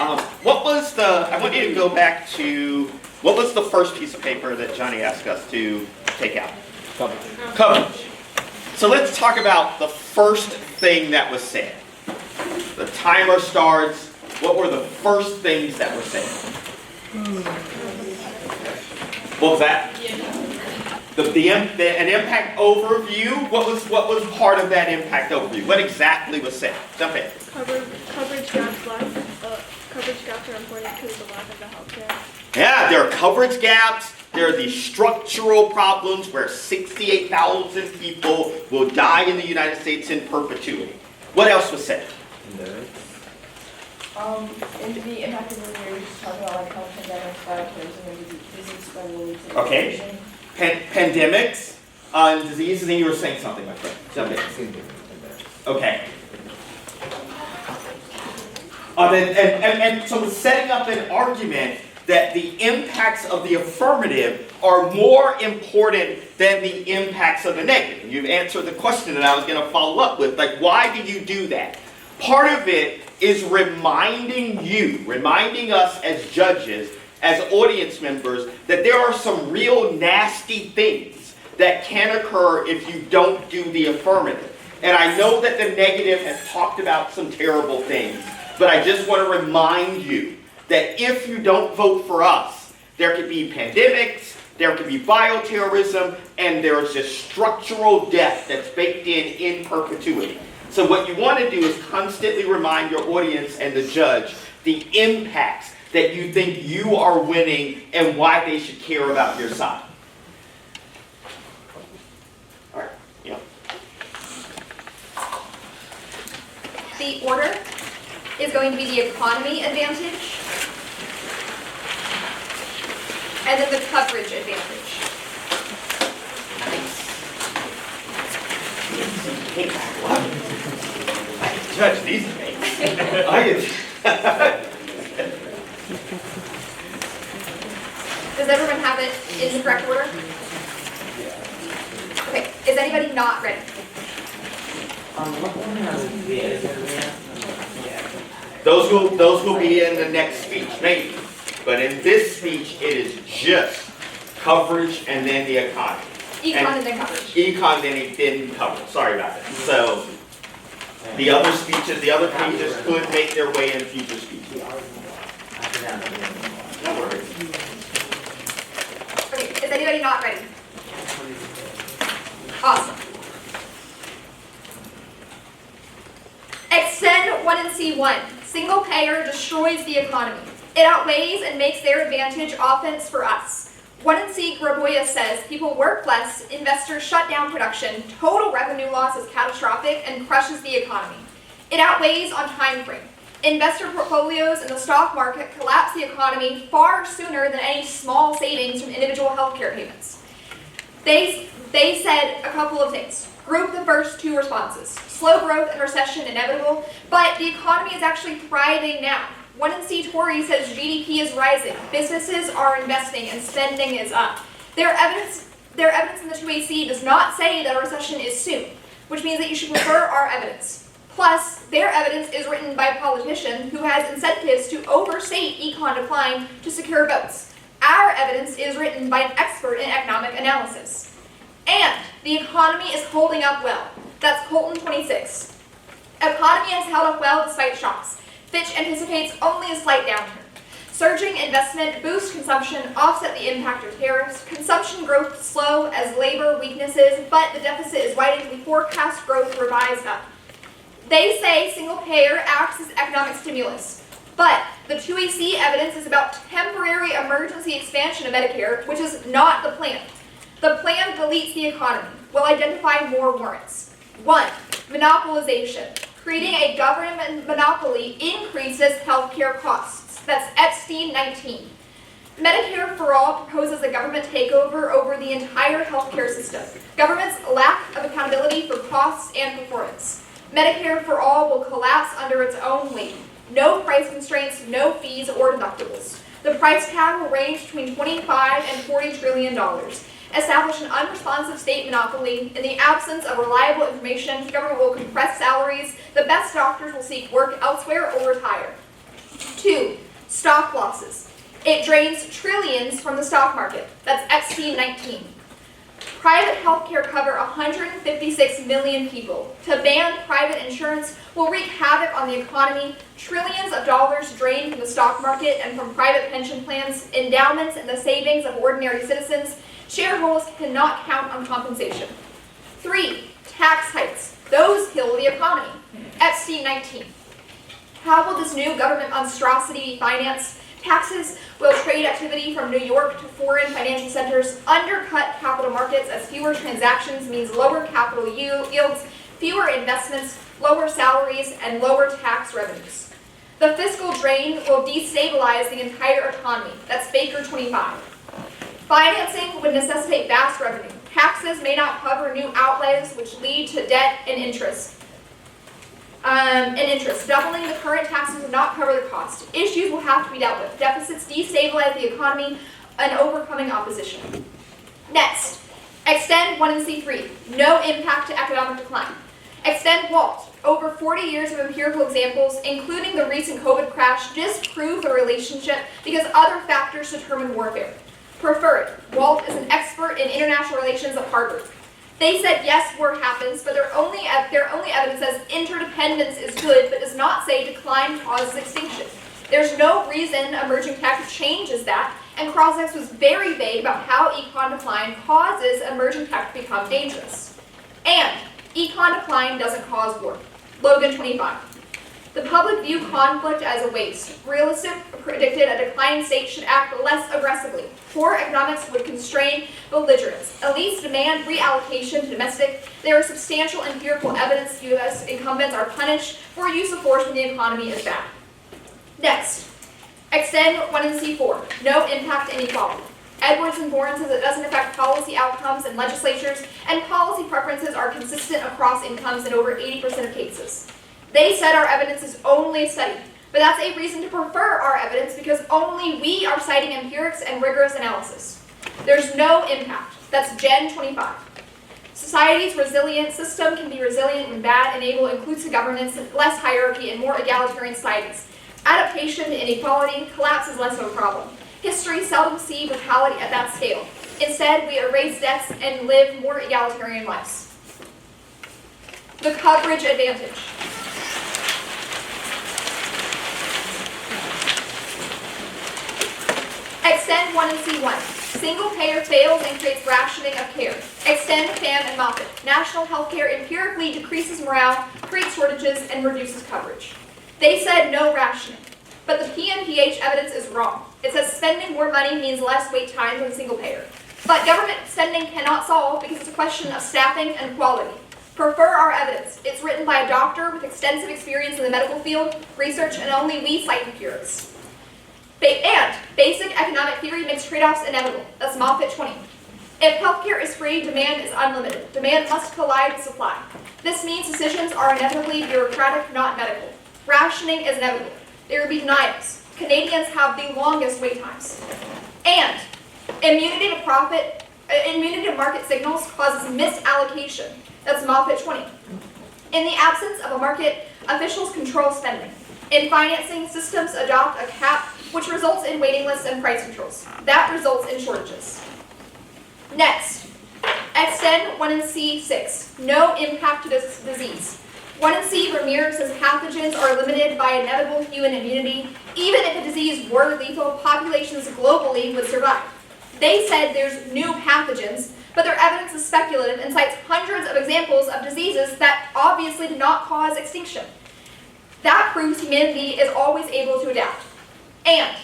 I want you to go back to, what was the first piece of paper that Johnny asked us to take out? Coverage. So let's talk about the first thing that was said. The timer starts. What were the first things that were said? What was that? An impact overview. What was part of that impact overview? What exactly was said? Jump in. Coverage gaps are important because of the lack of the healthcare. Yeah, there are coverage gaps. There are these structural problems where 68,000 people will die in the United States in perpetuity. What else was said? In the impact of the year, we just talked about like health pandemics, biotourism, and disease spread will lead to Okay. Pandemics and diseases, and you were saying something, my friend. Jump in. Okay. And so setting up an argument that the impacts of the affirmative are more important than the impacts of the negative. You've answered the question that I was going to follow up with. Like, why do you do that? Part of it is reminding us as judges, as audience members, that there are some real nasty things that can occur if you don't do the affirmative. And I know that the negative has talked about some terrible things, but I just want to remind you that if you don't vote for us, there could be pandemics, there could be bioterrorism, and there's just structural death that's baked in perpetuity. So what you want to do is constantly remind your audience and the judge the impacts that you think you are winning and why they should care about your side. All right, yeah. The order is going to be the economy advantage, and then the coverage advantage. Hey, what? I judge these things. Does everyone have it in the correct order? Okay, is anybody not ready? Those will be in the next speech, maybe. But in this speech, it is just coverage and then the economy. Econ and then coverage. Econ then coverage. Sorry about that. So the other speeches, the other pages could make their way in future speeches. No worries. Okay, is anybody not ready? Awesome. Extend 1C1. Single payer destroys the economy. It outweighs and makes their advantage offense for us. 1C Graboya says people work less, investors shut down production, total revenue loss is catastrophic, and crushes the economy. It outweighs on time frame. Investor portfolios in the stock market collapse the economy far sooner than any small savings from individual healthcare payments. They said a couple of things. Group the first two responses. Slow growth and recession inevitable, but the economy is actually thriving now. 1NC Tory says GDP is rising, businesses are investing, and spending is up. Their evidence in the 2AC does not say that a recession is soon, which means that you should prefer our evidence. Plus, their evidence is written by a politician who has incentives to overstate econ decline to secure votes. Our evidence is written by an expert in economic analysis. And the economy is holding up well. That's Colton 26. Economy has held up well despite shocks. Fitch anticipates only a slight downturn. Surging investment boosts consumption, offset the impact of tariffs. Consumption growth slow as labor weaknesses, but the deficit is widening. We forecast growth revised up. They say single payer acts as economic stimulus, but the 2AC evidence is about temporary emergency expansion of Medicare, which is not the plan. The plan deletes the economy. Will identify more warrants. 1. Monopolization. Creating a government monopoly increases healthcare costs. That's Epstein 19. Medicare for All proposes a government takeover over the entire healthcare system. Government's lack of accountability for costs and performance. Medicare for All will collapse under its own weight. No price constraints, no fees or deductibles. The price tag will range between $25 and $40 trillion. Establish an unresponsive state monopoly. In the absence of reliable information, government will compress salaries. The best doctors will seek work elsewhere or retire. 2. Stock losses. It drains trillions from the stock market. That's Epstein 19. Private healthcare cover 156 million people. To ban private insurance will wreak havoc on the economy. Trillions of dollars drained from the stock market and from private pension plans, endowments, and the savings of ordinary citizens. Shareholders cannot count on compensation. 3. Tax hikes. Those kill the economy. Epstein 19. How will this new government monstrosity be financed? Taxes will trade activity from New York to foreign financial centers, undercut capital markets as fewer transactions means lower capital yields, fewer investments, lower salaries, and lower tax revenues. The fiscal drain will destabilize the entire economy. That's Baker 25. Financing would necessitate vast revenue. Taxes may not cover new outlays, which lead to debt and interest. Doubling the current taxes would not cover the cost. Issues will have to be dealt with. Deficits destabilize the economy and overcoming opposition. Next, extend 1NC3. No impact to economic decline. Extend WALT. Over 40 years of empirical examples, including the recent COVID crash, disprove the relationship because other factors determine warfare. Preferred. Walt is an expert in international relations at Harvard. They said yes, war happens, but their only evidence says interdependence is good, but does not say decline causes extinction. There's no reason emerging tech changes that, and Crossix was very vague about how econ decline causes emerging tech to become dangerous. And econ decline doesn't cause war. Logan 25. The public view conflict as a waste. Realistic predicted a declining state should act less aggressively. Poor economics would constrain belligerence. Elites demand reallocation to domestic. There is substantial empirical evidence U.S. incumbents are punished for use of force when the economy is bad. Next, extend 1NC4. No impact inequality. Edwards and Bourne says it doesn't affect policy outcomes in legislatures, and policy preferences are consistent across incomes in over 80% of cases. They said our evidence is only a study, but that's a reason to prefer our evidence because only we are citing empirics and rigorous analysis. There's no impact. That's Gen 25. Society's resilient system can be resilient when bad, enable inclusive governance, less hierarchy, and more egalitarian societies. Adaptation to inequality, collapse is less of a problem. History seldom sees brutality at that scale. Instead, we erase deaths and live more egalitarian lives. The coverage advantage. Extend 1NC1. Single payer fails and creates rationing of care. Extend FAM and Moffitt. National health care empirically decreases morale, creates shortages, and reduces coverage. They said no rationing, but the PNPH evidence is wrong. It says spending more money means less wait time than single payer. But government spending cannot solve because it's a question of staffing and quality. Prefer our evidence. It's written by a doctor with extensive experience in the medical field, research, and only we cite empirics. And basic economic theory makes trade-offs inevitable. That's Moffitt 20. If healthcare is free, demand is unlimited. Demand must collide with supply. This means decisions are inevitably bureaucratic, not medical. Rationing is inevitable. There will be denials. Canadians have the longest wait times. And immunity to market signals causes misallocation. That's Moffat 20. In the absence of a market, officials control spending. In financing, systems adopt a cap, which results in waiting lists and price controls. That results in shortages. Next, extend 1C6, no impact to disease. 1C Vermeer says pathogens are limited by inevitable human immunity. Even if a disease were lethal, populations globally would survive. They said there's new pathogens, but their evidence is speculative and cites hundreds of examples of diseases that obviously did not cause extinction. That proves humanity is always able to adapt. And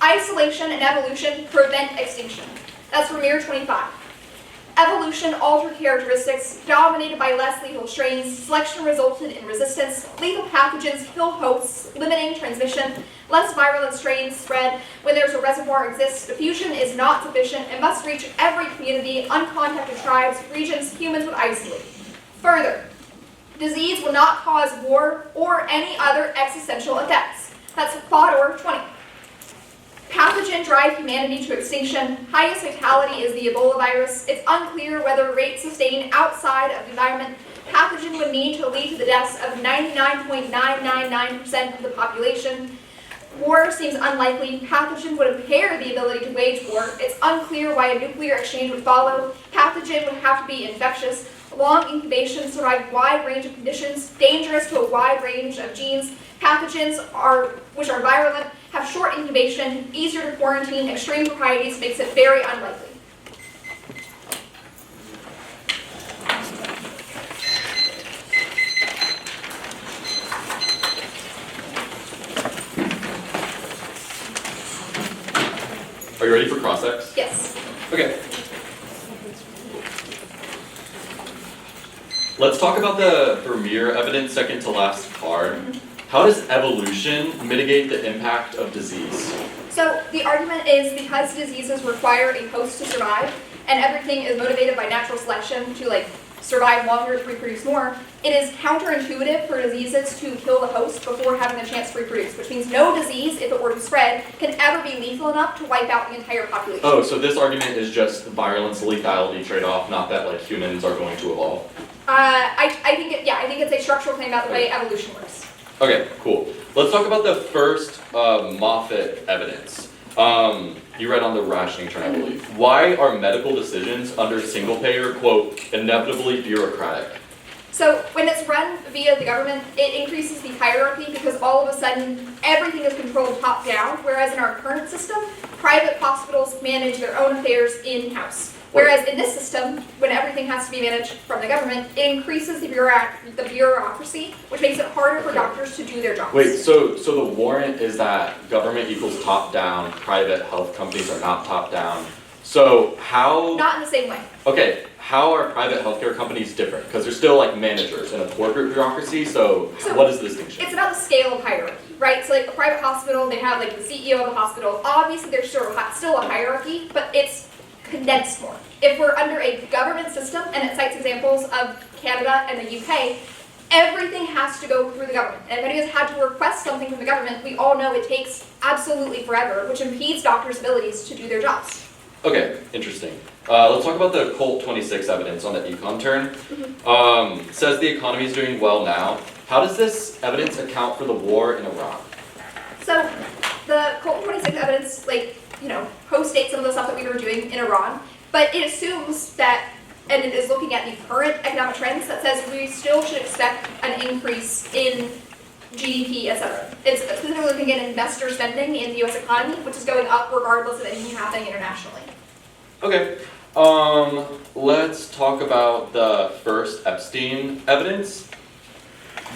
isolation and evolution prevent extinction. That's Vermeer 25. Evolution altered characteristics, dominated by less lethal strains. Selection resulted in resistance. Lethal pathogens kill hosts, limiting transmission. Less virulent strains spread. When there's a reservoir exists, diffusion is not sufficient and must reach every community, uncontacted tribes, regions humans would isolate. Further, disease will not cause war or any other existential effects. That's Fodor 20. Pathogen drive humanity to extinction. Highest fatality is the Ebola virus. It's unclear whether rates sustained outside of the environment. Pathogen would need to lead to the deaths of 99.999% of the population. War seems unlikely. Pathogen would impair the ability to wage war. It's unclear why a nuclear exchange would follow. Pathogen would have to be infectious. Long incubation survive a wide range of conditions, dangerous to a wide range of genes. Pathogens which are virulent, have short incubation, easier to quarantine, extreme proprieties makes it very unlikely. Are you ready for cross-ex? Yes. Okay. Let's talk about the Vermeer evidence, second to last card. How does evolution mitigate the impact of disease? So the argument is because diseases require a host to survive, and everything is motivated by natural selection to survive longer to reproduce more, it is counterintuitive for diseases to kill the host before having a chance to reproduce, which means no disease, if it were to spread, can ever be lethal enough to wipe out the entire population. Oh, so this argument is just virulence lethality trade-off, not that humans are going to evolve. I think it's a structural claim about the way evolution works. Okay, cool. Let's talk about the first Moffat evidence. You read on the rationing chart, I believe. Why are medical decisions under single payer, quote, inevitably bureaucratic? So when it's run via the government, it increases the hierarchy because all of a sudden everything is controlled top down, whereas in our current system, private hospitals manage their own affairs in-house. Whereas in this system, when everything has to be managed from the government, it increases the bureaucracy, which makes it harder for doctors to do their jobs. Wait, so the warrant is that government equals top-down, private health companies are not top-down. So how... Not in the same way. Okay, how are private healthcare companies different? Because they're still managers in a corporate bureaucracy, so what is the distinction? It's about the scale of hierarchy, right? So a private hospital, they have the CEO of the hospital. Obviously there's still a hierarchy, but it's condensed more. If we're under a government system, and it cites examples of Canada and the UK, everything has to go through the government. And if anyone has had to request something from the government, we all know it takes absolutely forever, which impedes doctors' abilities to do their jobs. Okay, interesting. Let's talk about the Colt 26 evidence on the econ turn. Says the economy is doing well now. How does this evidence account for the war in Iran? So the Colt 26 evidence, post-dates some of the stuff that we were doing in Iran, but it assumes that, and it is looking at the current economic trends that says we still should expect an increase in GDP, etc. It's specifically looking at investor spending in the U.S. economy, which is going up regardless of anything happening internationally. Okay. Let's talk about the first Epstein evidence.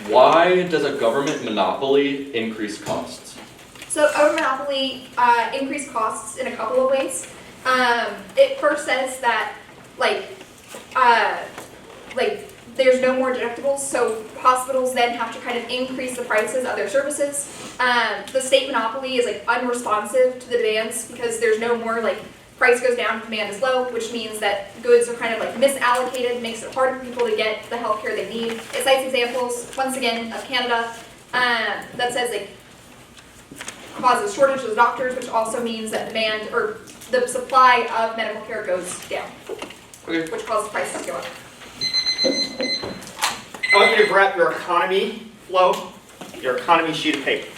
Why does a government monopoly increase costs? So a monopoly increase costs in a couple of ways. It first says that there's no more deductibles, so hospitals then have to kind of increase the prices of their services. The state monopoly is unresponsive to the demands because there's no more price goes down, demand is low, which means that goods are kind of like misallocated, makes it harder for people to get the healthcare they need. It cites examples, once again, of Canada, that says it causes shortages of doctors, which also means that demand, or the supply of medical care goes down, Okay. which causes prices to go up. I want you to grab your economy flow, your economy sheet of paper.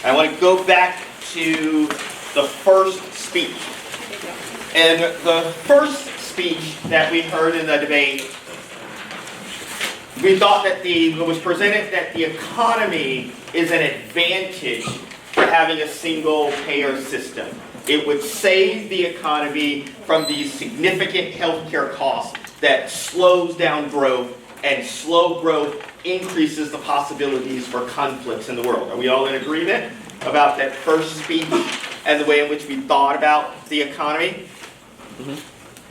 I want to go back to the first speech. And the first speech that we heard in the debate, we thought that it was presented that the economy is an advantage for having a single payer system. It would save the economy from these significant healthcare costs that slows down growth, and slow growth increases the possibilities for conflicts in the world. Are we all in agreement about that first speech and the way in which we thought about the economy? Mhm.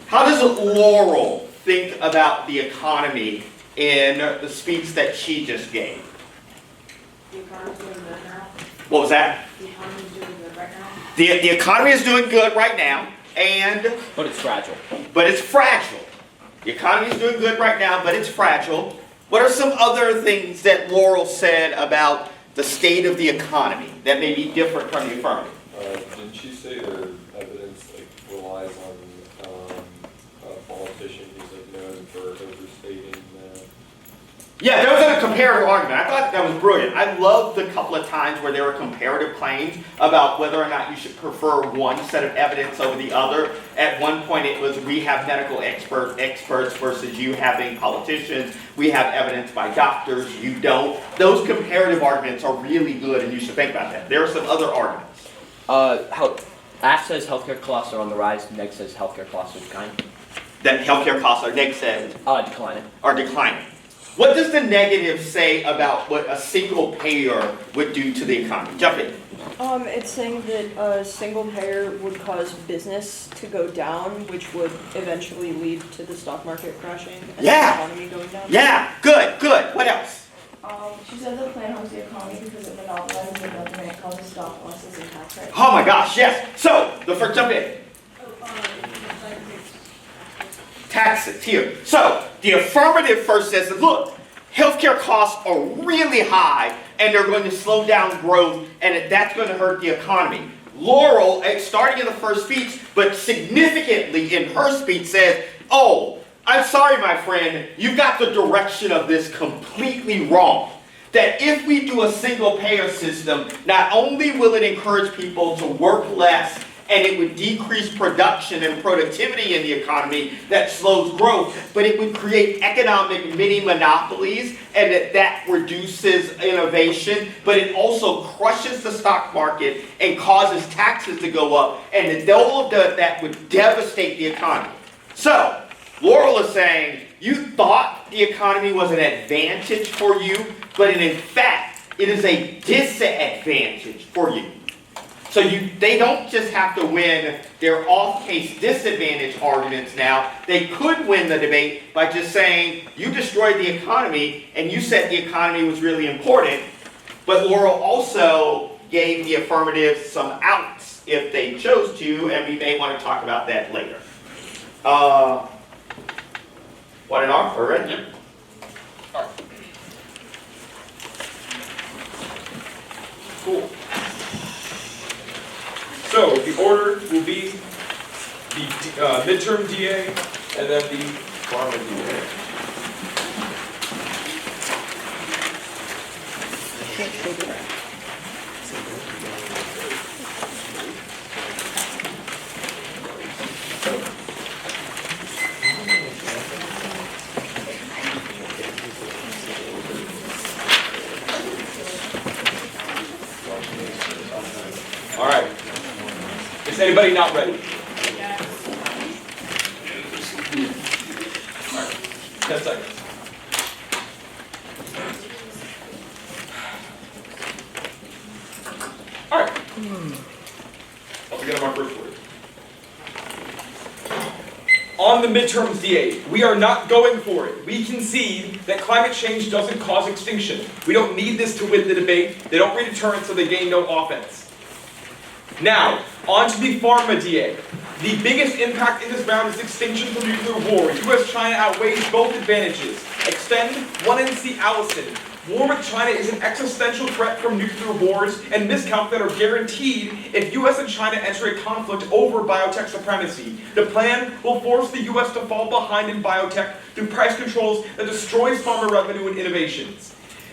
How does Laurel think about the economy in the speech that she just gave? The economy's doing good now. What was that? The economy's doing good right now. The economy is doing good right now, But it's fragile. but it's fragile. The economy is doing good right now, but it's fragile. What are some other things that Laurel said about the state of the economy that may be different from the affirmative? Didn't she say her evidence relies on a politician who's known for overstating that? Yeah, there was a comparative argument. I thought that was brilliant. I loved the couple of times where there were comparative claims about whether or not you should prefer one set of evidence over the other. At one point it was, we have medical experts versus you having politicians. We have evidence by doctors, you don't. Those comparative arguments are really good, and you should think about that. There are some other arguments. Ash says healthcare costs are on the rise, Neg says healthcare costs are declining. That healthcare costs, Nick said, Declining. are declining. What does the negative say about what a single payer would do to the economy? Jump in. It's saying that a single payer would cause business to go down, which would eventually lead to the stock market crashing and Yeah. the economy going down. Yeah, good, good. What else? She said the plan harms the economy because it monopolizes the government and causes stock losses and tax rates. Oh my gosh, yes. So, the first jump in. Taxes, here. So, the affirmative first says, look, healthcare costs are really high and they're going to slow down growth and that's going to hurt the economy. Laurel, starting in the first speech, but significantly in her speech says, oh, I'm sorry, my friend, you got the direction of this completely wrong. That if we do a single payer system, not only will it encourage people to work less and it would decrease production and productivity in the economy that slows growth, but it would create economic mini-monopolies and that reduces innovation, but it also crushes the stock market and causes taxes to go up, and all of that would devastate the economy. So, Laurel is saying, you thought the economy was an advantage for you, but in fact, it is a disadvantage for you. So they don't just have to win their off-case disadvantage arguments now. They could win the debate by just saying, you destroyed the economy and you said the economy was really important. But Laurel also gave the affirmative some outs if they chose to, and we may want to talk about that later. What an R? We're ready? Yep. All right. Cool. So the order will be the midterm DA and then the pharma DA. All right. Is anybody not ready? All right. 10 seconds. All right. I'll begin on my first word. On the midterms, DA, we are not going for it. We concede that climate change doesn't cause extinction. We don't need this to win the debate. They don't read deterrent, so they gain no offense. Now, on to the pharma DA. The biggest impact in this round is extinction from nuclear war. US-China outweighs both advantages. Extend 1NC Allison. War with China is an existential threat from nuclear wars and miscount that are guaranteed if US and China enter a conflict over biotech supremacy. The plan will force the US to fall behind in biotech through price controls that destroys pharma revenue and innovations.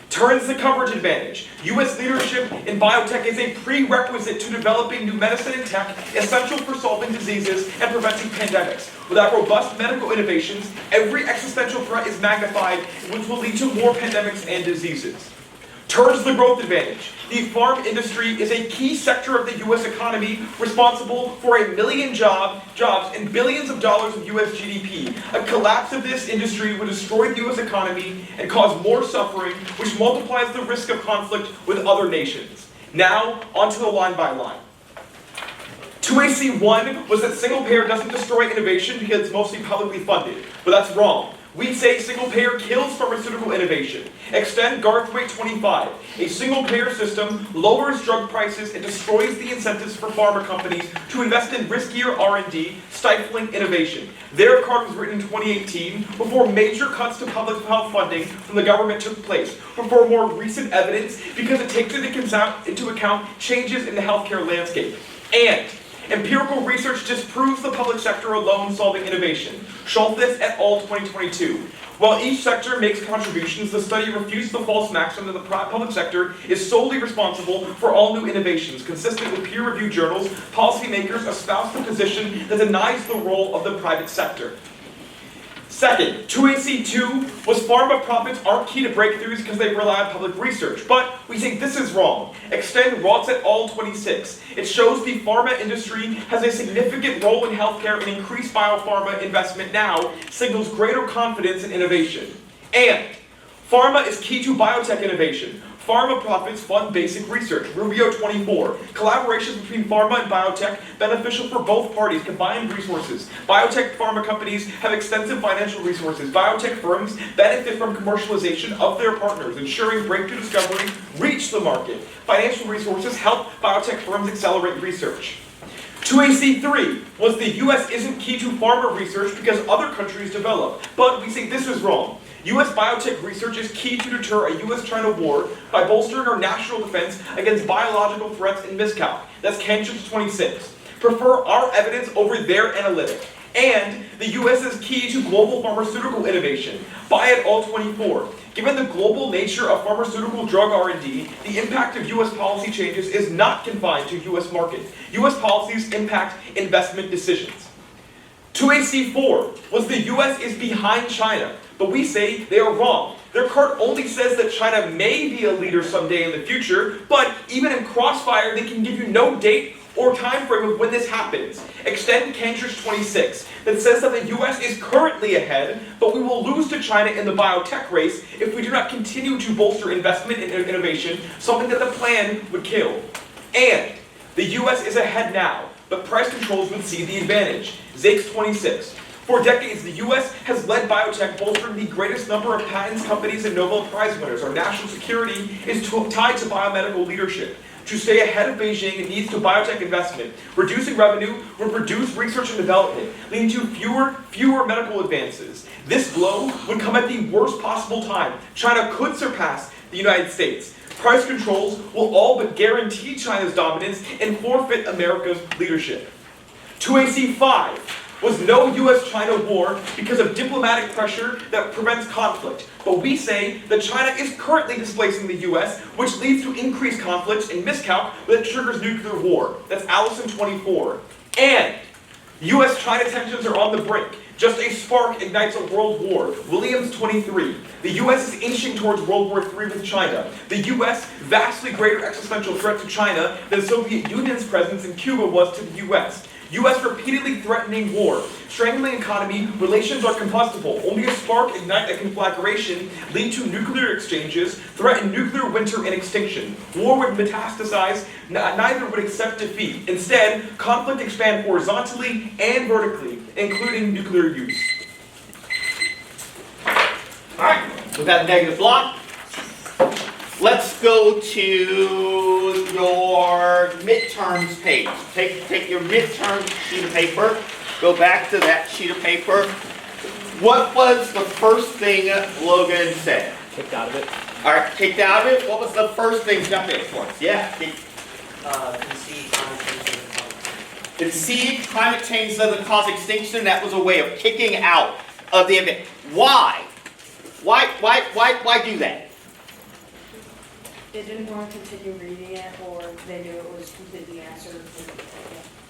Turns the coverage advantage. US leadership in biotech is a prerequisite to developing new medicine and tech essential for solving diseases and preventing pandemics. Without robust medical innovations, every existential threat is magnified, which will lead to more pandemics and diseases. Turns the growth advantage. The farm industry is a key sector of the US economy, responsible for 1 million jobs and billions of dollars of US GDP. A collapse of this industry would destroy the US economy and cause more suffering, which multiplies the risk of conflict with other nations. Now, onto the line by line. 2AC1 was that single payer doesn't destroy innovation because it's mostly publicly funded, but that's wrong. We say single payer kills pharmaceutical innovation. Extend Garthwaite 25. A single payer system lowers drug prices and destroys the incentives for pharma companies to invest in riskier R&D, stifling innovation. Their card was written in 2018 before major cuts to public health funding from the government took place, before more recent evidence because it takes into account changes in the healthcare landscape. And empirical research disproves the public sector alone solving innovation. Schulthis et al. 2022. While each sector makes contributions, the study refutes the false maxim that the public sector is solely responsible for all new innovations. Consistent with peer-reviewed journals, policymakers espouse the position that denies the role of the private sector. Second, 2AC2 was pharma profits aren't key to breakthroughs because they rely on public research, but we think this is wrong. Extend Rotz et al. 26. It shows the pharma industry has a significant role in healthcare and increased biopharma investment now signals greater confidence in innovation. And pharma is key to biotech innovation. Pharma profits fund basic research. Rubio 24. Collaborations between pharma and biotech beneficial for both parties. Combined resources. Biotech pharma companies have extensive financial resources. Biotech firms benefit from commercialization of their partners, ensuring breakthrough discovery reach the market. Financial resources help biotech firms accelerate research. 2AC3 was the US isn't key to pharma research because other countries develop, but we think this is wrong. US biotech research is key to deter a US-China war by bolstering our national defense against biological threats and miscalc. That's Cantrich 26. Prefer our evidence over their analytic. And the US is key to global pharmaceutical innovation. Buy it all 24. Given the global nature of pharmaceutical drug R&D, the impact of US policy changes is not confined to US market. US policies impact investment decisions. 2AC4 was the US is behind China, but we say they are wrong. Their card only says that China may be a leader someday in the future, but even in Crossfire, they can give you no date or time frame of when this happens. Extend Cantrich 26 that says that the US is currently ahead, but we will lose to China in the biotech race if we do not continue to bolster investment in innovation, something that the plan would kill. And the US is ahead now, but price controls would see the advantage. Zakes 26. For decades, the US has led biotech, bolstering the greatest number of patents, companies, and Nobel Prize winners. Our national security is tied to biomedical leadership. To stay ahead of Beijing, it needs to biotech investment. Reducing revenue would reduce research and development, leading to fewer medical advances. This blow would come at the worst possible time. China could surpass the United States. Price controls will all but guarantee China's dominance and forfeit America's leadership. 2AC5 was no US-China war because of diplomatic pressure that prevents conflict. But we say that China is currently displacing the US, which leads to increased conflicts and miscalc that triggers nuclear war. That's Allison 24. And US-China tensions are on the brink. Just a spark ignites a world war. Williams 23. The US is inching towards World War III with China. The US, vastly greater existential threat to China than the Soviet Union's presence in Cuba was to the US. US repeatedly threatening war, strangling economy, relations are combustible. Only a spark ignite a conflagration, lead to nuclear exchanges, threaten nuclear winter and extinction. War would metastasize, neither would accept defeat. Instead, conflict expand horizontally and vertically, including nuclear use. Alright, with that negative block, let's go to your midterms page. Take your midterm sheet of paper, go back to that sheet of paper. What was the first thing Logan said? Kicked out of it. All right, kicked out of it. What was the first thing? Jump in for us. Yeah. Concede climate change doesn't cause extinction. That was a way of kicking out of the event. Why? Why do that? They didn't want to continue reading it, or they knew it was completely answered.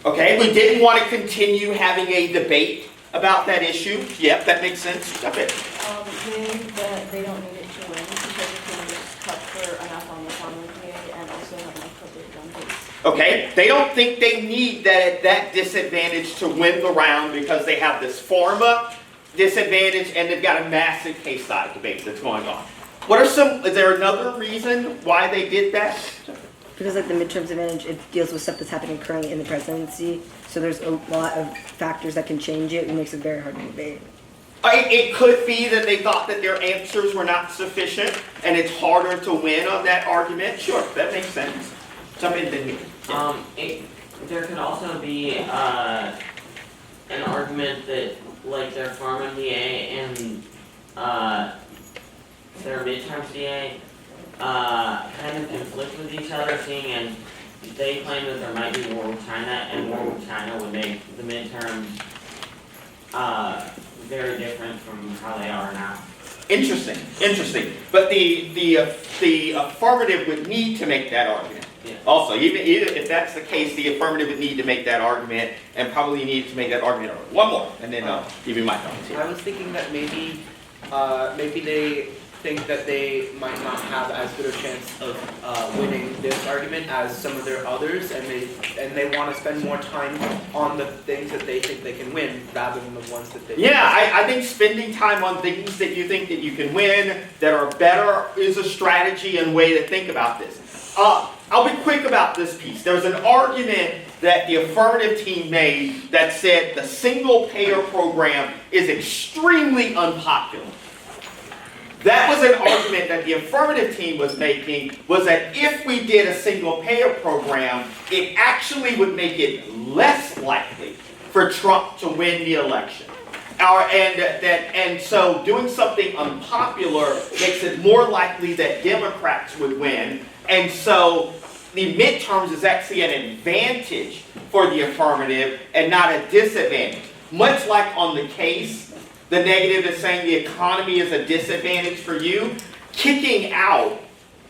Okay, we didn't want to continue having a debate about that issue. Yep, that makes sense. Jump in. They don't need it to win because they can just cut for enough on the farming community and also have enough public benefits. Okay, they don't think they need that disadvantage to win the round because they have this pharma disadvantage and they've got a massive case study debate that's going on. Is there another reason why they did that? Because like the midterms advantage, it deals with stuff that's happening currently in the presidency. So there's a lot of factors that can change it. It makes it very hard to debate. It could be that they thought that their answers were not sufficient and it's harder to win on that argument. Sure, that makes sense. Jump in then. There could also be an argument that like their pharma DA and their midterms DA kind of conflict with each other, seeing and they claim that there might be war with China, and war with China would make the midterms very different from how they are now. Interesting. But the affirmative would need to make that argument. Yeah. Also, even if that's the case, the affirmative would need to make that argument, and probably need to make that argument. One more, and then give me my thoughts. I was thinking that maybe they think that they might not have as good a chance of winning this argument as some of their others, and they want to spend more time on the things that they think they can win rather than the ones that they. Yeah, I think spending time on things that you think that you can win, that are better, is a strategy and way to think about this. I'll be quick about this piece. There's an argument that the affirmative team made that said the single-payer program is extremely unpopular. That was an argument that the affirmative team was making, was that if we did a single-payer program, it actually would make it less likely for Trump to win the election. And so doing something unpopular makes it more likely that Democrats would win. And so the midterms is actually an advantage for the affirmative and not a disadvantage. Much like on the case, the negative is saying the economy is a disadvantage for you. Kicking out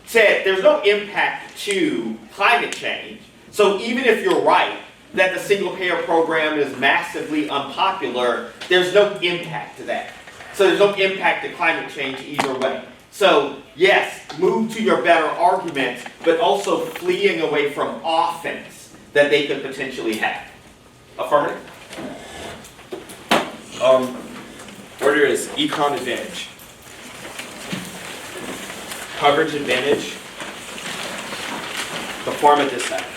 said there's no impact to climate change. So even if you're right that the single-payer program is massively unpopular, there's no impact to that. So there's no impact to climate change either way. So yes, move to your better arguments, but also fleeing away from offense that they could potentially have. Affirmative? Order is econ advantage, coverage advantage, the pharma disadvantage.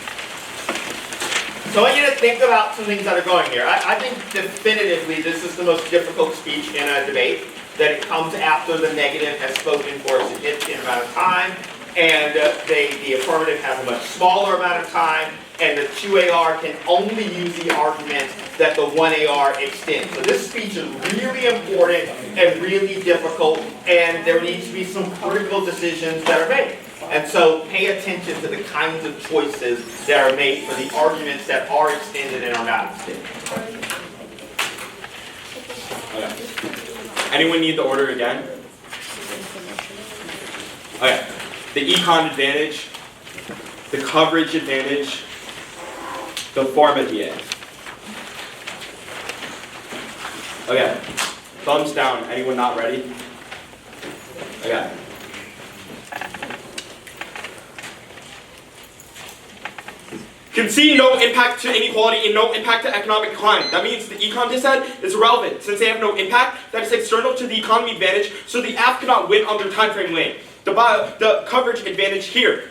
So I want you to think about some things that are going here. I think definitively this is the most difficult speech in a debate, that it comes after the negative has spoken for a significant amount of time, and the affirmative has a much smaller amount of time, and the 2AR can only use the argument that the 1AR extends. So this speech is really important and really difficult, and there needs to be some critical decisions that are made. And so pay attention to the kinds of choices that are made for the arguments that are extended and are not extended. Okay. Anyone need the order again? Okay. The econ advantage, the coverage advantage, the pharma DA. Okay. Thumbs down. Anyone not ready? Okay. Concede no impact to inequality and no impact to economic decline. That means the econ dissent is irrelevant. Since they have no impact, that is external to the economy advantage, so the app cannot win on their time frame lane. The coverage advantage here.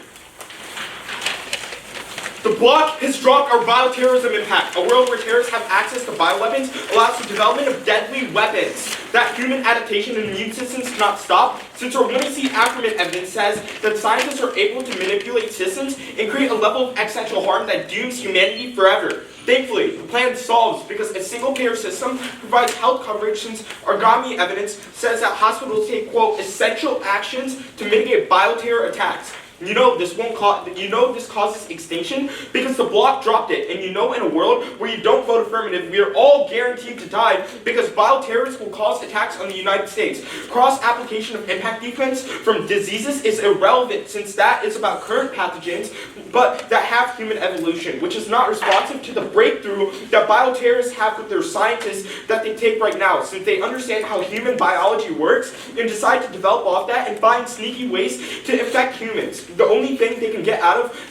The bloc has dropped our bioterrorism impact. A world where terrorists have access to bioweapons allows the development of deadly weapons. that human adaptation and immune systems cannot stop, since our 1AC acronym evidence says that scientists are able to manipulate systems and create a level of existential harm that dooms humanity forever. Thankfully, the plan solves because a single-payer system provides health coverage, since origami evidence says that hospitals take, quote, essential actions to mitigate bioterror attacks. You know this causes extinction because the bloc dropped it, and in a world where you don't vote affirmative, we are all guaranteed to die because bioterrorists will cause attacks on the United States. Cross-application of impact defense from diseases is irrelevant, since that is about current pathogens, but that have human evolution, which is not responsive to the breakthrough that bioterrorists have with their scientists that they take right now, since they understand how human biology works and decide to develop off that and find sneaky ways to affect humans. The only thing they can get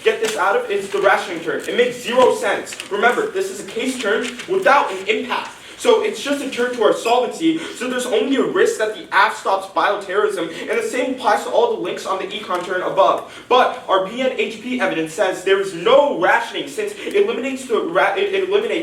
this out of is the rationing turn. It makes 0 sense. Remember, this is a case turn without an impact. So it's just a turn to our solvency, so there's only a risk that the app stops bioterrorism, and the same applies to all the links on the econ turn above. But our PNHP evidence says there is no rationing, since it eliminates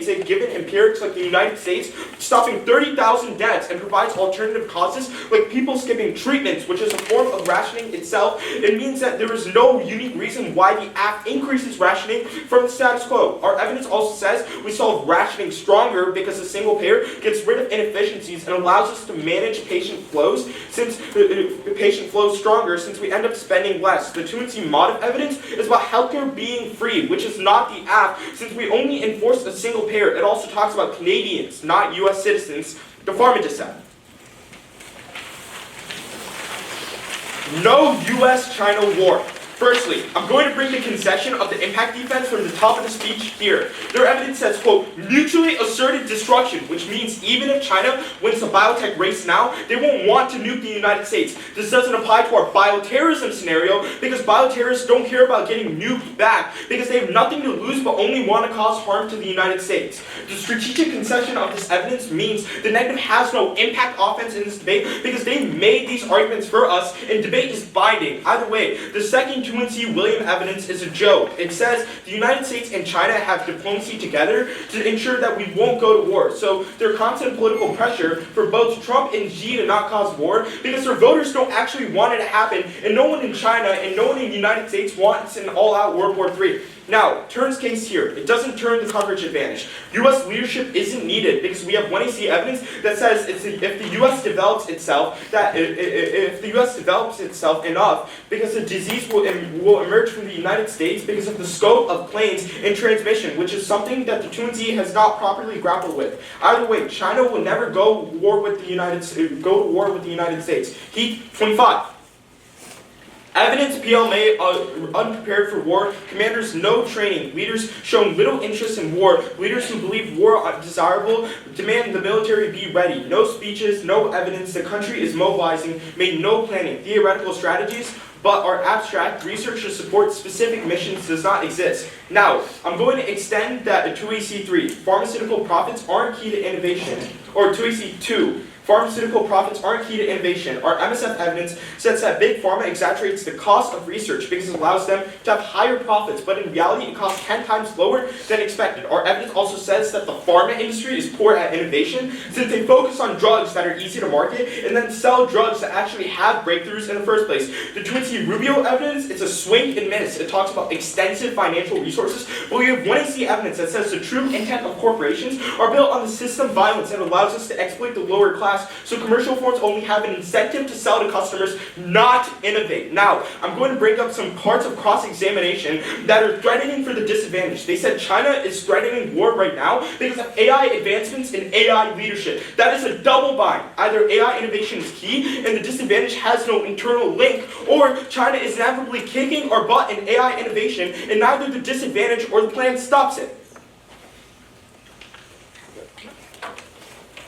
it given empirics like the United States, stopping 30,000 deaths, and provides alternative causes like people skipping treatments, which is a form of rationing itself. It means that there is no unique reason why the app increases rationing from the status quo. Our evidence also says we solve rationing stronger because a single payer gets rid of inefficiencies and allows us to manage patient flows, since patient flows stronger, since we end up spending less. The 2C mod evidence is about healthcare being free, which is not the app, since we only enforce a single payer. It also talks about Canadians, not US citizens. The pharma dissent. No US-China war. Firstly, I'm going to bring the concession of the impact defense from the top of the speech here. Their evidence says, quote, mutually asserted destruction, which means even if China wins the biotech race now, they won't want to nuke the United States. This doesn't apply to our bioterrorism scenario, because bioterrorists don't care about getting nuked back, because they have nothing to lose but only want to cause harm to the United States. The strategic concession of this evidence means the negative has no impact offense in this debate, because they made these arguments for us, and debate is binding. Either way, the second 2C William evidence is a joke. It says the United States and China have diplomacy together to ensure that we won't go to war. So their constant political pressure for both Trump and Xi to not cause war, because their voters don't actually want it to happen, and no one in China and no one in the United States wants an all-out World War III. Now, turns case here. It doesn't turn the coverage advantage. U.S. leadership isn't needed because we have 1AC evidence that says if the U.S. develops itself, if the U.S. develops itself enough, because the disease will emerge from the United States because of the scope of planes and transmission, which is something that the 2C has not properly grappled with. Either way, China will never go to war with the United States. Heat 25. Evidence PLMA unprepared for war, commanders no training, leaders shown little interest in war, leaders who believe war desirable demand the military be ready. No speeches, no evidence, the country is mobilizing, made no planning, theoretical strategies, but our abstract research to support specific missions does not exist. Now, I'm going to extend that to 2AC3. Pharmaceutical profits aren't key to innovation, or 2AC2. Pharmaceutical profits aren't key to innovation. Our MSF evidence says that Big Pharma exaggerates the cost of research because it allows them to have higher profits, but in reality it costs 10 times lower than expected. Our evidence also says that the pharma industry is poor at innovation, since they focus on drugs that are easy to market and then sell drugs that actually have breakthroughs in the first place. The 2C Rubio evidence, it's a swing and miss. It talks about extensive financial resources, but we have 1AC evidence that says the true intent of corporations are built on the system violence and allows us to exploit the lower class. So commercial firms only have an incentive to sell to customers, not innovate. Now, I'm going to bring up some parts of cross-examination that are threatening for the disadvantage. They said China is threatening war right now because of AI advancements and AI leadership. That is a double bind. Either AI innovation is key and the disadvantage has no internal link, or China is inevitably kicking our butt in AI innovation and neither the disadvantage or the plan stops it.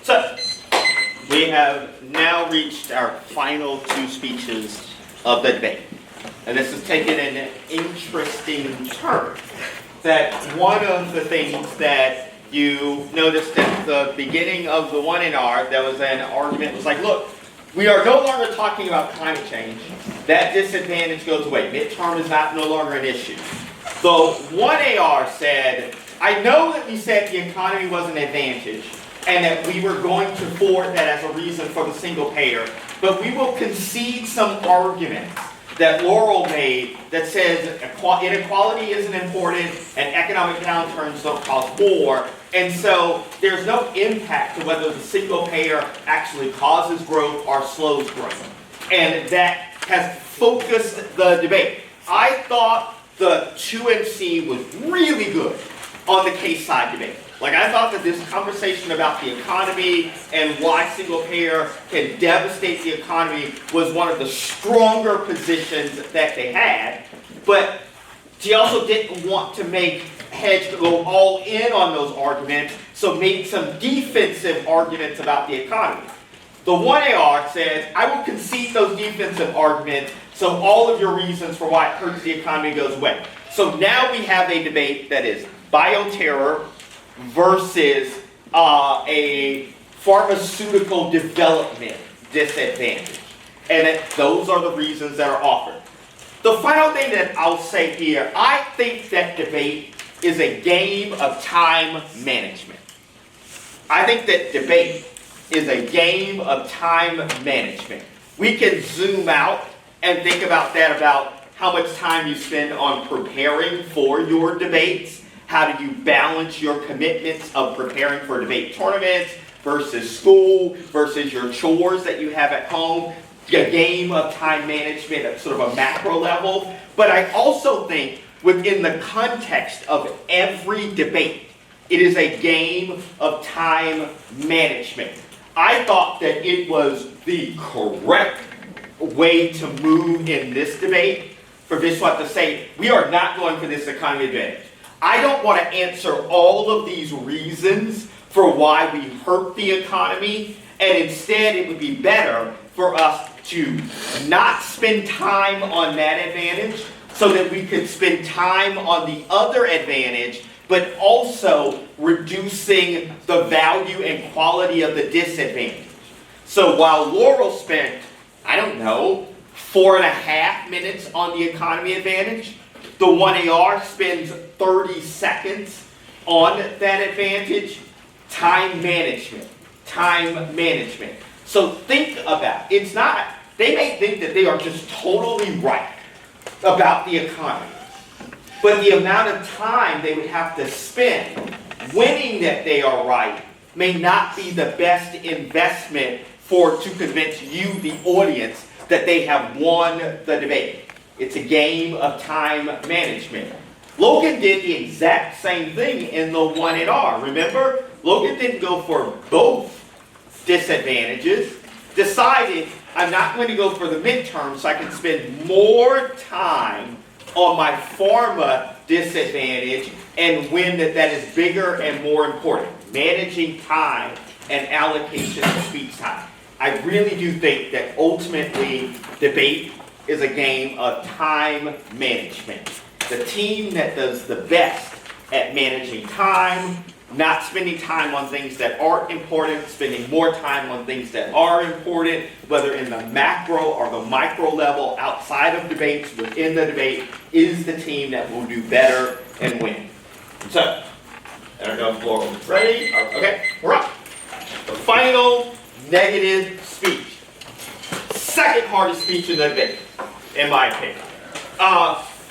So, we have now reached our final two speeches of the debate. And this has taken an interesting turn. That one of the things that you noticed at the beginning of the 1NR, there was an argument, it was like, look, we are no longer talking about climate change. That disadvantage goes away. Midterm is no longer an issue. The 1AR said, I know that we said the economy was an advantage, and that we were going to forward that as a reason for the single payer. But we will concede some arguments that Laurel made that says inequality isn't important and economic downturns don't cause war. And so there's no impact to whether the single payer actually causes growth or slows growth. And that has focused the debate. I thought the 2MC was really good on the case side debate. Like, I thought that this conversation about the economy and why single payer can devastate the economy was one of the stronger positions that they had. But she also didn't want to make Hedge go all in on those arguments, so made some defensive arguments about the economy. The 1AR says, I will concede those defensive arguments, so all of your reasons for why it hurts the economy goes away. So now we have a debate that is bioterror versus a pharmaceutical development disadvantage. And that those are the reasons that are offered. The final thing that I'll say here, I think that debate is a game of time management. I think that debate is a game of time management. We can zoom out and think about that, about how much time you spend on preparing for your debates. How do you balance your commitments of preparing for debate tournaments versus school versus your chores that you have at home? A game of time management at sort of a macro level. But I also think within the context of every debate, it is a game of time management. I thought that it was the correct way to move in this debate for Viswat to say, we are not going for this economy advantage. I don't want to answer all of these reasons for why we hurt the economy, and instead it would be better for us to not spend time on that advantage so that we could spend time on the other advantage, but also reducing the value and quality of the disadvantage. So while Laurel spent, I don't know, 4.5 minutes on the economy advantage, the 1AR spends 30 seconds on that advantage. Time management. Time management. So think about it. It's not, they may think that they are just totally right about the economy. But the amount of time they would have to spend winning that they are right may not be the best investment to convince you, the audience, that they have won the debate. It's a game of time management. Logan did the exact same thing in the 1NR. Remember? Logan didn't go for both disadvantages. Decided, I'm not going to go for the midterm so I can spend more time on my pharma disadvantage and win that is bigger and more important. Managing time and allocation of speech time. I really do think that ultimately debate is a game of time management. The team that does the best at managing time, not spending time on things that aren't important, spending more time on things that are important, whether in the macro or the micro level, outside of debates, within the debate, is the team that will do better and win. So, I don't know if Laurel is ready. Okay, we're up. The final negative speech. Second hardest speech in the debate, in my opinion.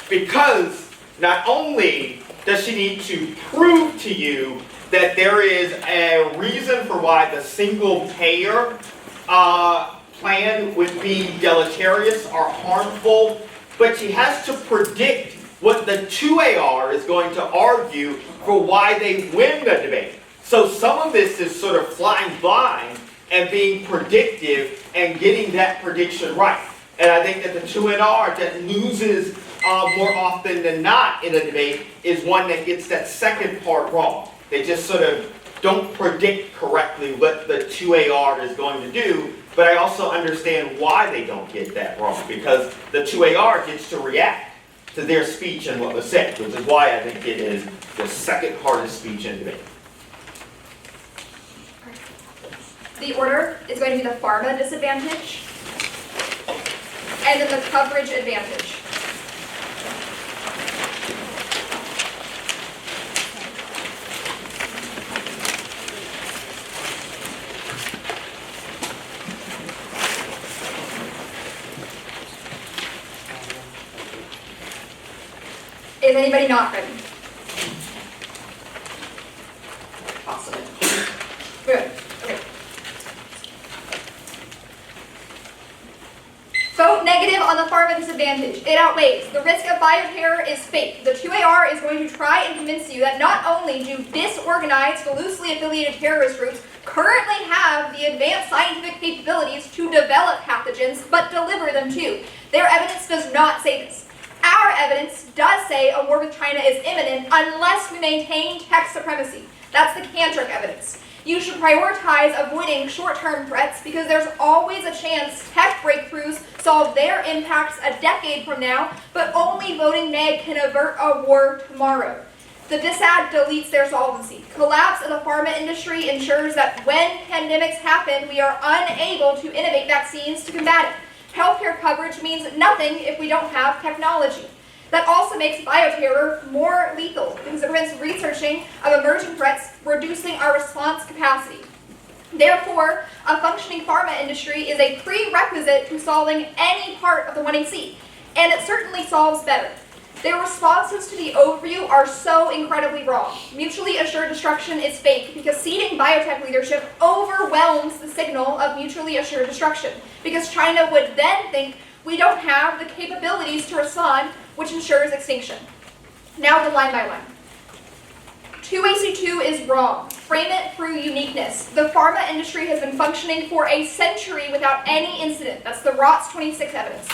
Because not only does she need to prove to you that there is a reason for why the single payer plan would be deleterious or harmful, but she has to predict what the 2AR is going to argue for why they win the debate. So some of this is sort of flying blind and being predictive and getting that prediction right. And I think that the 2NR that loses more often than not in a debate is one that gets that second part wrong. They just sort of don't predict correctly what the 2AR is going to do, but I also understand why they don't get that wrong, because the 2AR gets to react to their speech and what was said, which is why I think it is the second hardest speech in debate. The order is going to be the pharma disadvantage, and then the coverage advantage. Is anybody not ready? Awesome. Good. Okay. Vote negative on the pharma disadvantage. It outweighs. The risk of bioterror is fake. The 2AR is going to try and convince you that not only do disorganized, loosely affiliated terrorist groups currently have the advanced scientific capabilities to develop pathogens, but deliver them too. Their evidence does not say this. Our evidence does say a war with China is imminent unless we maintain tech supremacy. That's the Cantrip evidence. You should prioritize avoiding short-term threats because there's always a chance tech breakthroughs solve their impacts a decade from now, but only voting neg can avert a war tomorrow. The disad deletes their solvency. Collapse of the pharma industry ensures that when pandemics happen, we are unable to innovate vaccines to combat it. Healthcare coverage means nothing if we don't have technology. That also makes bioterror more lethal because it prevents researching of emerging threats, reducing our response capacity. Therefore, a functioning pharma industry is a prerequisite to solving any part of the 1AC, and it certainly solves better. Their responses to the overview are so incredibly wrong. Mutually assured destruction is fake because ceding biotech leadership overwhelms the signal of mutually assured destruction because China would then think we don't have the capabilities to respond, which ensures extinction. Now to line by line. 2AC2 is wrong. Frame it through uniqueness. The pharma industry has been functioning for a century without any incident. That's the ROTS 26 evidence.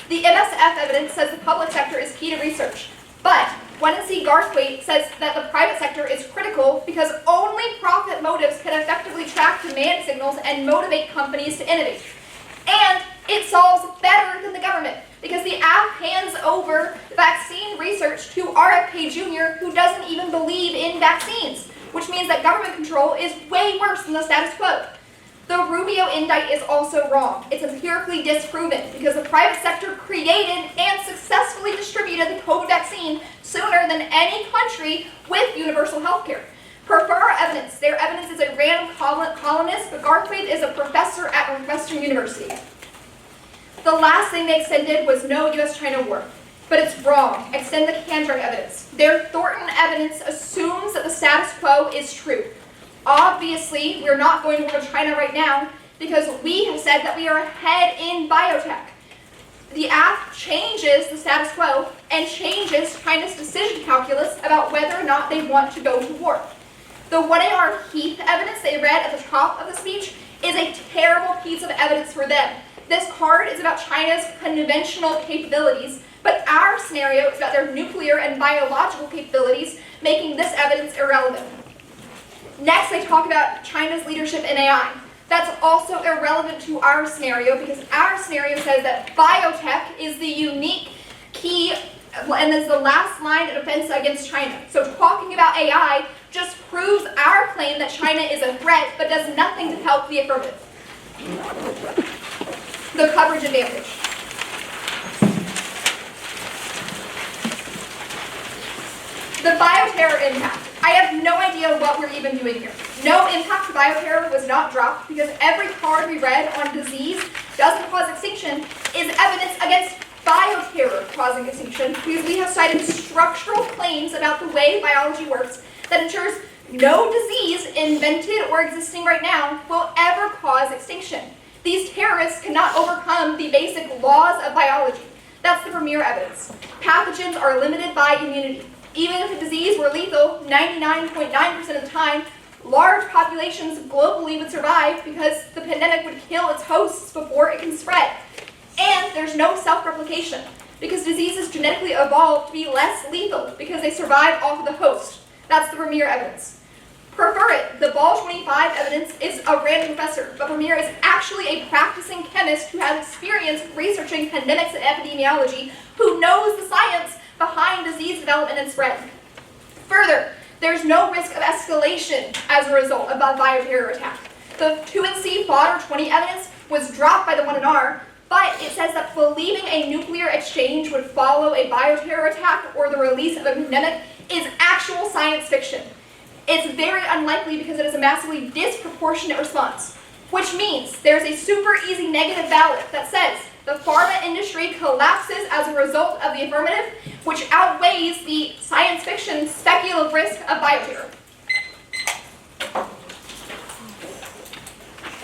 The MSF evidence says the public sector is key to research. But 1NC Garthwaite says that the private sector is critical because only profit motives can effectively track demand signals and motivate companies to innovate. And it solves better than the government because the app hands over vaccine research to RFK Jr., who doesn't even believe in vaccines, which means that government control is way worse than the status quo. The Rubio ENDI is also wrong. It's empirically disproven because the private sector created and successfully distributed the COVID vaccine sooner than any country with universal health care. Prefer our evidence. Their evidence is a random columnist, but Garthwaite is a professor at Northwestern University. The last thing they extended was no U.S.-China war, but it's wrong. Extend the Cantrip evidence. Their Thornton evidence assumes that the status quo is true. Obviously, we're not going to war with China right now because we have said that we are ahead in biotech. The app changes the status quo and changes China's decision calculus about whether or not they want to go to war. The 1AR Heath evidence they read at the top of the speech is a terrible piece of evidence for them. This card is about China's conventional capabilities, but our scenario is about their nuclear and biological capabilities, making this evidence irrelevant. Next, they talk about China's leadership in AI. That's also irrelevant to our scenario because our scenario says that biotech is the unique key and is the last line of defense against China. So talking about AI just proves our claim that China is a threat but does nothing to help the affirmative. The coverage advantage. The bioterror impact. I have no idea what we're even doing here. No impact to bioterror was not dropped because every card we read on disease doesn't cause extinction is evidence against bioterror causing extinction because we have cited structural claims about the way biology works that ensures no disease invented or existing right now will ever cause extinction. These terrorists cannot overcome the basic laws of biology. That's the premier evidence. Pathogens are limited by immunity. Even if a disease were lethal, 99.9% of the time, large populations globally would survive because the pandemic would kill its hosts before it can spread. And there's no self-replication because diseases genetically evolve to be less lethal because they survive off of the host. That's the premier evidence. Prefer it. The Ball 25 evidence is a random professor, but Premier is actually a practicing chemist who has experience researching pandemics and epidemiology, who knows the science behind disease development and spread. Further, there's no risk of escalation as a result of a bioterror attack. The 2NC Fodder 20 evidence was dropped by the 1NR, but it says that believing a nuclear exchange would follow a bioterror attack or the release of a pandemic is actual science fiction. It's very unlikely because it is a massively disproportionate response, which means there's a super easy negative ballot that says the pharma industry collapses as a result of the affirmative, which outweighs the science fiction speculative risk of bioterror.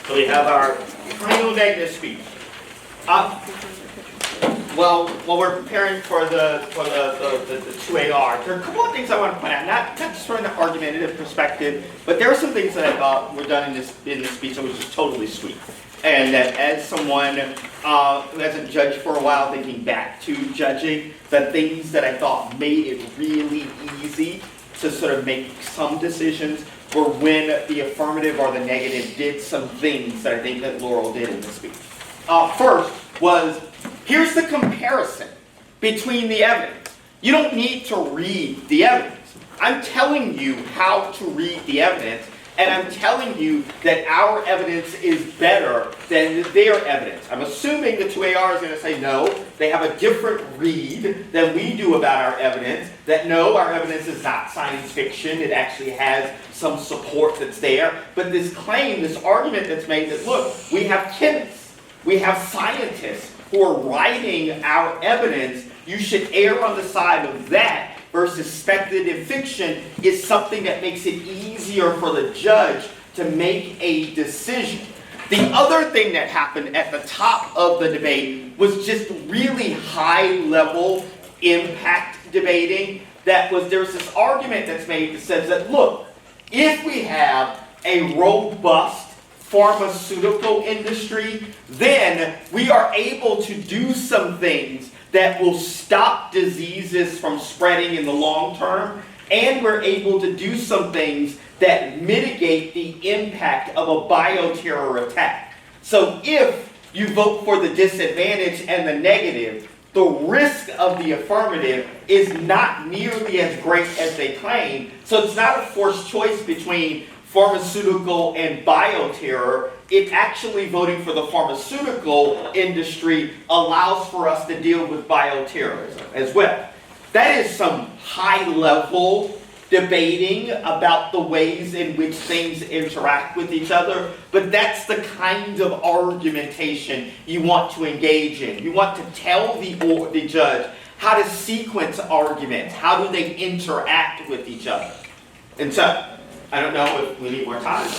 So we have our final negative speech. Well, while we're preparing for the 2AR, there are a couple of things I want to point out, not just from an argumentative perspective, but there are some things that I thought were done in this speech that was just totally sweet. And that as someone who hasn't judged for a while, thinking back to judging, the things that I thought made it really easy to sort of make some decisions were when the affirmative or the negative did some things that I think that Laurel did in the speech. First was, here's the comparison between the evidence. You don't need to read the evidence. I'm telling you how to read the evidence, and I'm telling you that our evidence is better than their evidence. I'm assuming the 2AR is going to say no, they have a different read than we do about our evidence, that no, our evidence is not science fiction, it actually has some support that's there. But this claim, this argument that's made that, look, we have chemists, we have scientists who are writing our evidence, you should err on the side of that versus speculative fiction, is something that makes it easier for the judge to make a decision. The other thing that happened at the top of the debate was just really high-level impact debating. There's this argument that's made that says that, look, if we have a robust pharmaceutical industry, then we are able to do some things that will stop diseases from spreading in the long term, and we're able to do some things that mitigate the impact of a bioterror attack. So if you vote for the disadvantage and the negative, the risk of the affirmative is not nearly as great as they claim. So it's not a forced choice between pharmaceutical and bioterror. It actually, voting for the pharmaceutical industry allows for us to deal with bioterrorism as well. That is some high-level debating about the ways in which things interact with each other, but that's the kind of argumentation you want to engage in. You want to tell the judge how to sequence arguments, how do they interact with each other. And so, I don't know if we need more time.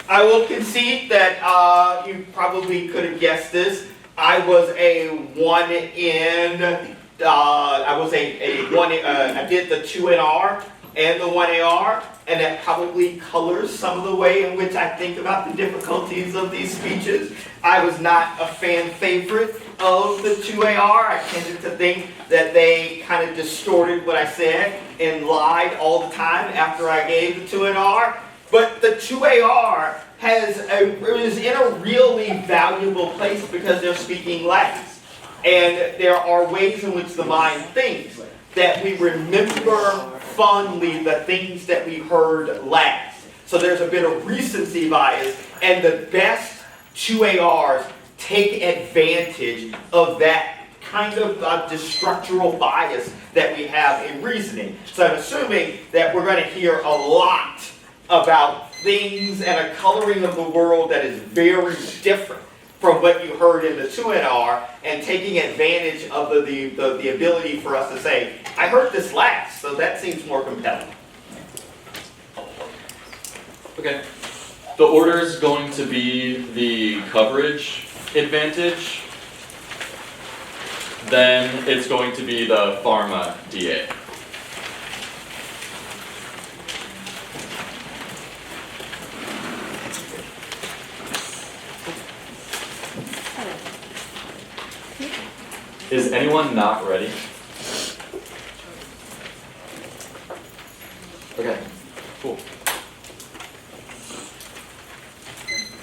I will concede that you probably could have guessed this. I was a one in. I did the 2NR and the 1AR, and that probably colors some of the way in which I think about the difficulties of these speeches. I was not a fan favorite of the 2AR. I tended to think that they kind of distorted what I said and lied all the time after I gave the 2NR. But the 2AR is in a really valuable place because they're speaking last. And there are ways in which the mind thinks that we remember fondly the things that we heard last. So there's a bit of recency bias, and the best 2ARs take advantage of that kind of structural bias that we have in reasoning. So I'm assuming that we're going to hear a lot about things and a coloring of the world that is very different from what you heard in the 2NR, and taking advantage of the ability for us to say, I heard this last, so that seems more compelling. Okay. The order is going to be the coverage advantage. Then it's going to be the pharma DA. Is anyone not ready? Okay, cool.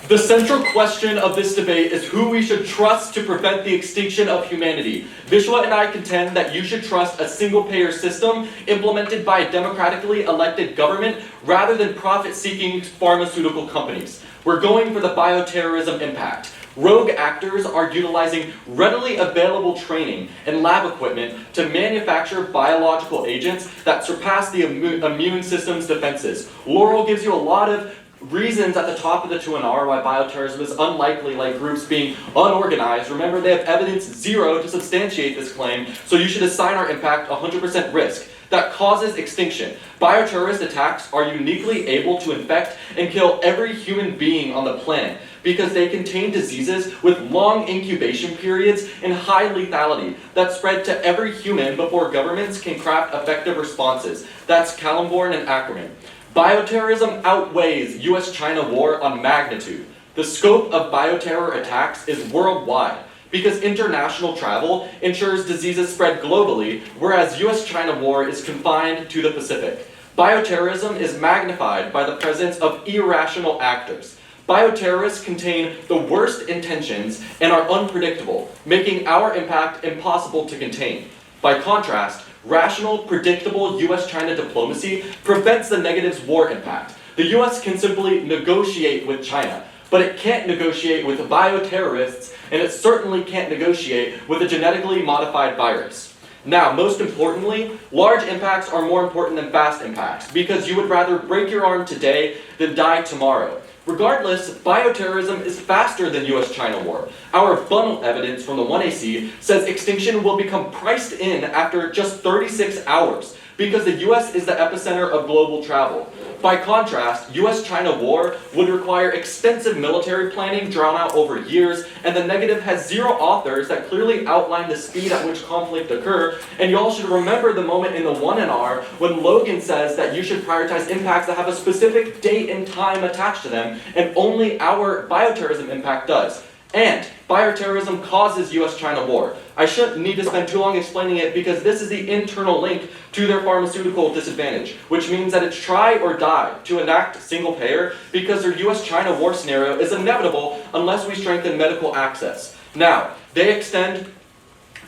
The central question of this debate is who we should trust to prevent the extinction of humanity. Vishwa and I contend that you should trust a single-payer system implemented by a democratically elected government rather than profit-seeking pharmaceutical companies. We're going for the bioterrorism impact. Rogue actors are utilizing readily available training and lab equipment to manufacture biological agents that surpass the immune system's defenses. Laurel gives you a lot of reasons at the top of the 2NR why bioterrorism is unlikely, like groups being unorganized. Remember, they have evidence 0 to substantiate this claim, so you should assign our impact 100% risk. That causes extinction. Bioterrorist attacks are uniquely able to infect and kill every human being on the planet because they contain diseases with long incubation periods and high lethality that spread to every human before governments can craft effective responses. That's Kallenborn and Ackerman. Bioterrorism outweighs US-China war on magnitude. The scope of bioterror attacks is worldwide because international travel ensures diseases spread globally, whereas US-China war is confined to the Pacific. Bioterrorism is magnified by the presence of irrational actors. Bioterrorists contain the worst intentions and are unpredictable, making our impact impossible to contain. By contrast, rational, predictable US-China diplomacy prevents the negative's war impact. The US can simply negotiate with China, but it can't negotiate with bioterrorists, and it certainly can't negotiate with a genetically modified virus. Now, most importantly, large impacts are more important than fast impacts, because you would rather break your arm today than die tomorrow. Regardless, bioterrorism is faster than US-China war. Our funnel evidence from the 1AC says extinction will become priced in after just 36 hours, because the US is the epicenter of global travel. By contrast, US-China war would require extensive military planning drawn out over years, and the negative has 0 authors that clearly outline the speed at which conflict occur, and y'all should remember the moment in the 1NR when Logan says that you should prioritize impacts that have a specific date and time attached to them, and only our bioterrorism impact does. And bioterrorism causes US-China war. I shouldn't need to spend too long explaining it because this is the internal link to their pharmaceutical disadvantage, which means that it's try or die to enact single payer because their US-China war scenario is inevitable unless we strengthen medical access. Now, they extend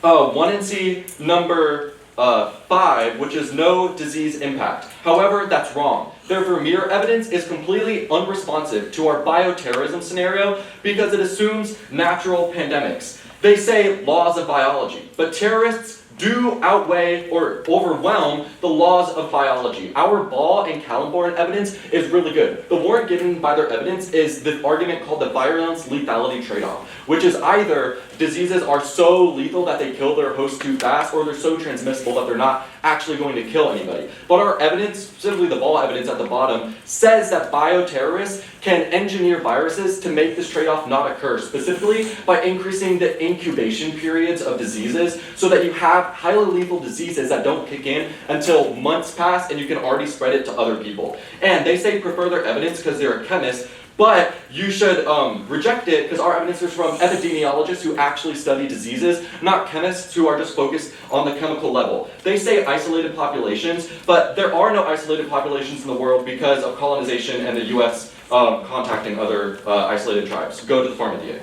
1NC number 5, which is no disease impact. However, that's wrong. Their Vermeer evidence is completely unresponsive to our bioterrorism scenario because it assumes natural pandemics. They say laws of biology, but terrorists do outweigh or overwhelm the laws of biology. Our Ball and Kallenborn evidence is really good. The warrant given by their evidence is the argument called the virulence-lethality trade-off, which is either diseases are so lethal that they kill their host too fast, or they're so transmissible that they're not actually going to kill anybody. But our evidence, specifically the Ball evidence at the bottom, says that bioterrorists can engineer viruses to make this trade-off not occur, specifically by increasing the incubation periods of diseases so that you have highly lethal diseases that don't kick in until months pass and you can already spread it to other people. And they say prefer their evidence because they're a chemist, but you should reject it because our evidence is from epidemiologists who actually study diseases, not chemists who are just focused on the chemical level. They say isolated populations, but there are no isolated populations in the world because of colonization and the US contacting other isolated tribes. Go to the Pharma DA.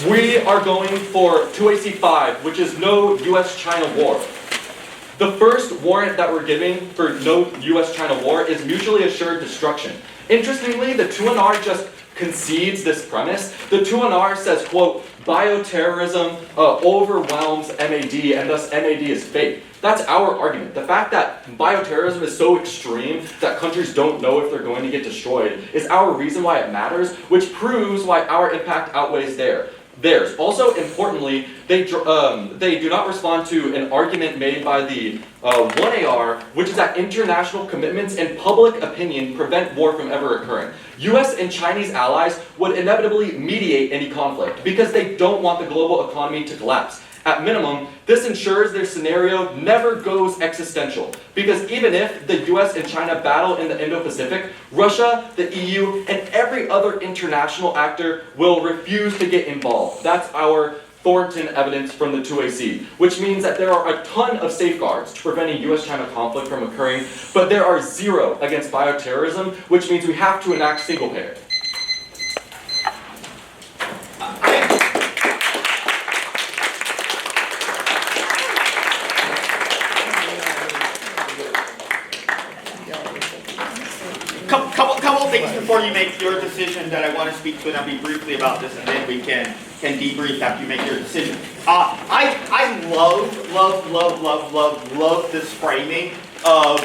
We are going for 2AC5, which is no US-China war. The first warrant that we're giving for no US-China war is mutually assured destruction. Interestingly, the 2NR just concedes this premise. The 2NR says, quote, bioterrorism overwhelms MAD and thus MAD is fake. That's our argument. The fact that bioterrorism is so extreme that countries don't know if they're going to get destroyed is our reason why it matters, which proves why our impact outweighs theirs. Also, importantly, they do not respond to an argument made by the 1AR, which is that international commitments and public opinion prevent war from ever occurring. US and Chinese allies would inevitably mediate any conflict because they don't want the global economy to collapse. At minimum, this ensures their scenario never goes existential, because even if the US and China battle in the Indo-Pacific, Russia, the EU, and every other international actor will refuse to get involved. That's our Thornton evidence from the 2AC, which means that there are a ton of safeguards to preventing US-China conflict from occurring, but there are 0 against bioterrorism, which means we have to enact single payer. Couple things before you make your decision that I want to speak to, and I'll be briefly about this, and then we can debrief after you make your decision. I love this framing of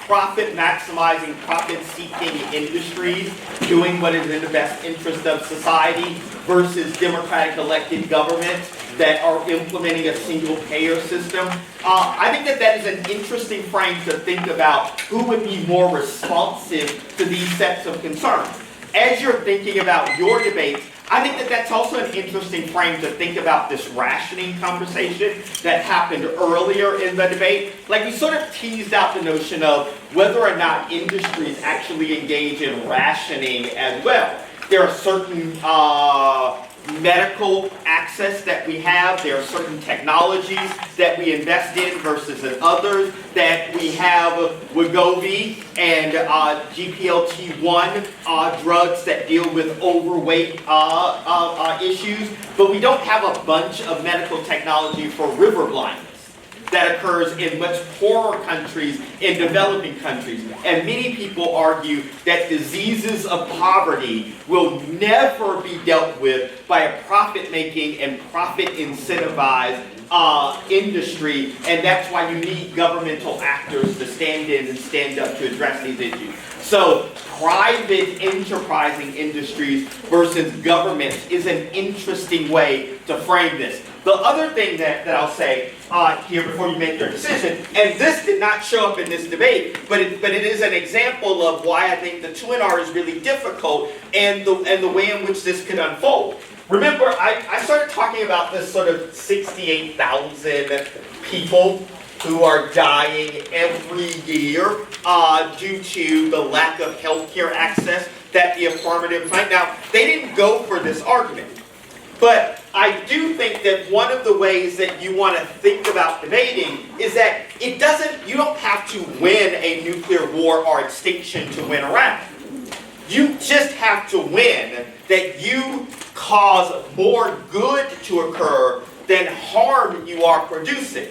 profit maximizing, profit seeking industries doing what is in the best interest of society versus democratic elected governments that are implementing a single payer system. I think that is an interesting frame to think about who would be more responsive to these sets of concerns. As you're thinking about your debates, I think that that's also an interesting frame to think about this rationing conversation that happened earlier in the debate. Like, we sort of teased out the notion of whether or not industries actually engage in rationing as well. There are certain medical access that we have. There are certain technologies that we invest in versus in others that we have Wegovy and GLP-1 drugs that deal with overweight issues, but we don't have a bunch of medical technology for river blindness that occurs in much poorer countries, in developing countries. And many people argue that diseases of poverty will never be dealt with by a profit-making and profit-incentivized industry, and that's why you need governmental actors to stand in and stand up to address these issues. So private enterprising industries versus governments is an interesting way to frame this. The other thing that I'll say here before you make your decision, and this did not show up in this debate, but it is an example of why I think the Twin R is really difficult and the way in which this could unfold. Remember, I started talking about this sort of 68,000 people who are dying every year due to the lack of healthcare access that the affirmative claim. Now, they didn't go for this argument, but I do think that one of the ways that you want to think about debating is that you don't have to win a nuclear war or extinction to win a round. You just have to win that you cause more good to occur than harm you are producing.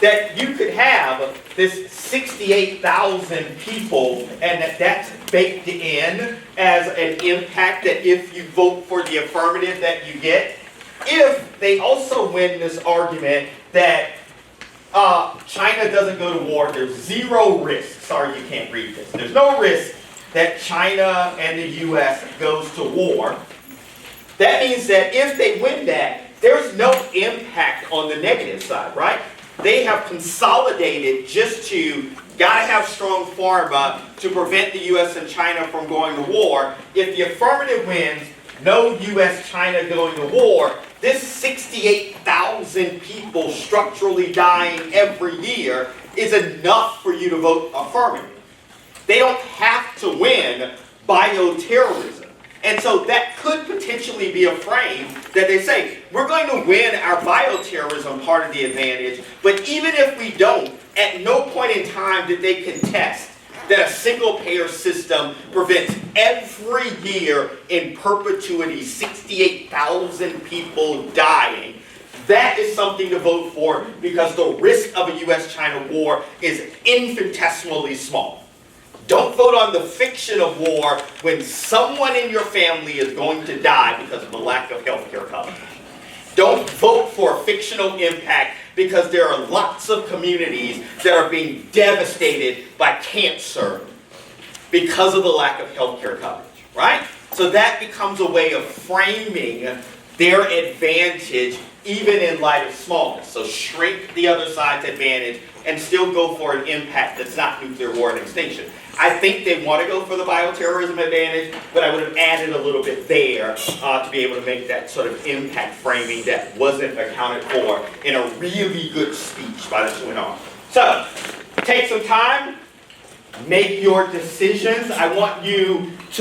That you could have this 68,000 people and that's baked in as an impact that if you vote for the affirmative that you get. If they also win this argument that China doesn't go to war, there's zero risk. Sorry, you can't read this. There's no risk that China and the U.S. goes to war. That means that if they win that, there's no impact on the negative side, right? They have consolidated just to gotta have strong pharma to prevent the U.S. and China from going to war. If the affirmative wins, no U.S.-China going to war, this 68,000 people structurally dying every year is enough for you to vote affirmative. They don't have to win bioterrorism. And so that could potentially be a frame that they say, we're going to win our bioterrorism part of the advantage, but even if we don't, at no point in time did they contest that a single-payer system prevents every year in perpetuity 68,000 people dying. That is something to vote for because the risk of a U.S.-China war is infinitesimally small. Don't vote on the fiction of war when someone in your family is going to die because of the lack of health care coverage. Don't vote for a fictional impact because there are lots of communities that are being devastated by cancer because of the lack of health care coverage, right? So that becomes a way of framing their advantage even in light of smallness. So shrink the other side's advantage and still go for an impact that's not nuclear war and extinction. I think they want to go for the bioterrorism advantage, but I would have added a little bit there to be able to make that sort of impact framing that wasn't accounted for in a really good speech by the Twin R. So, take some time, make your decisions. I want you to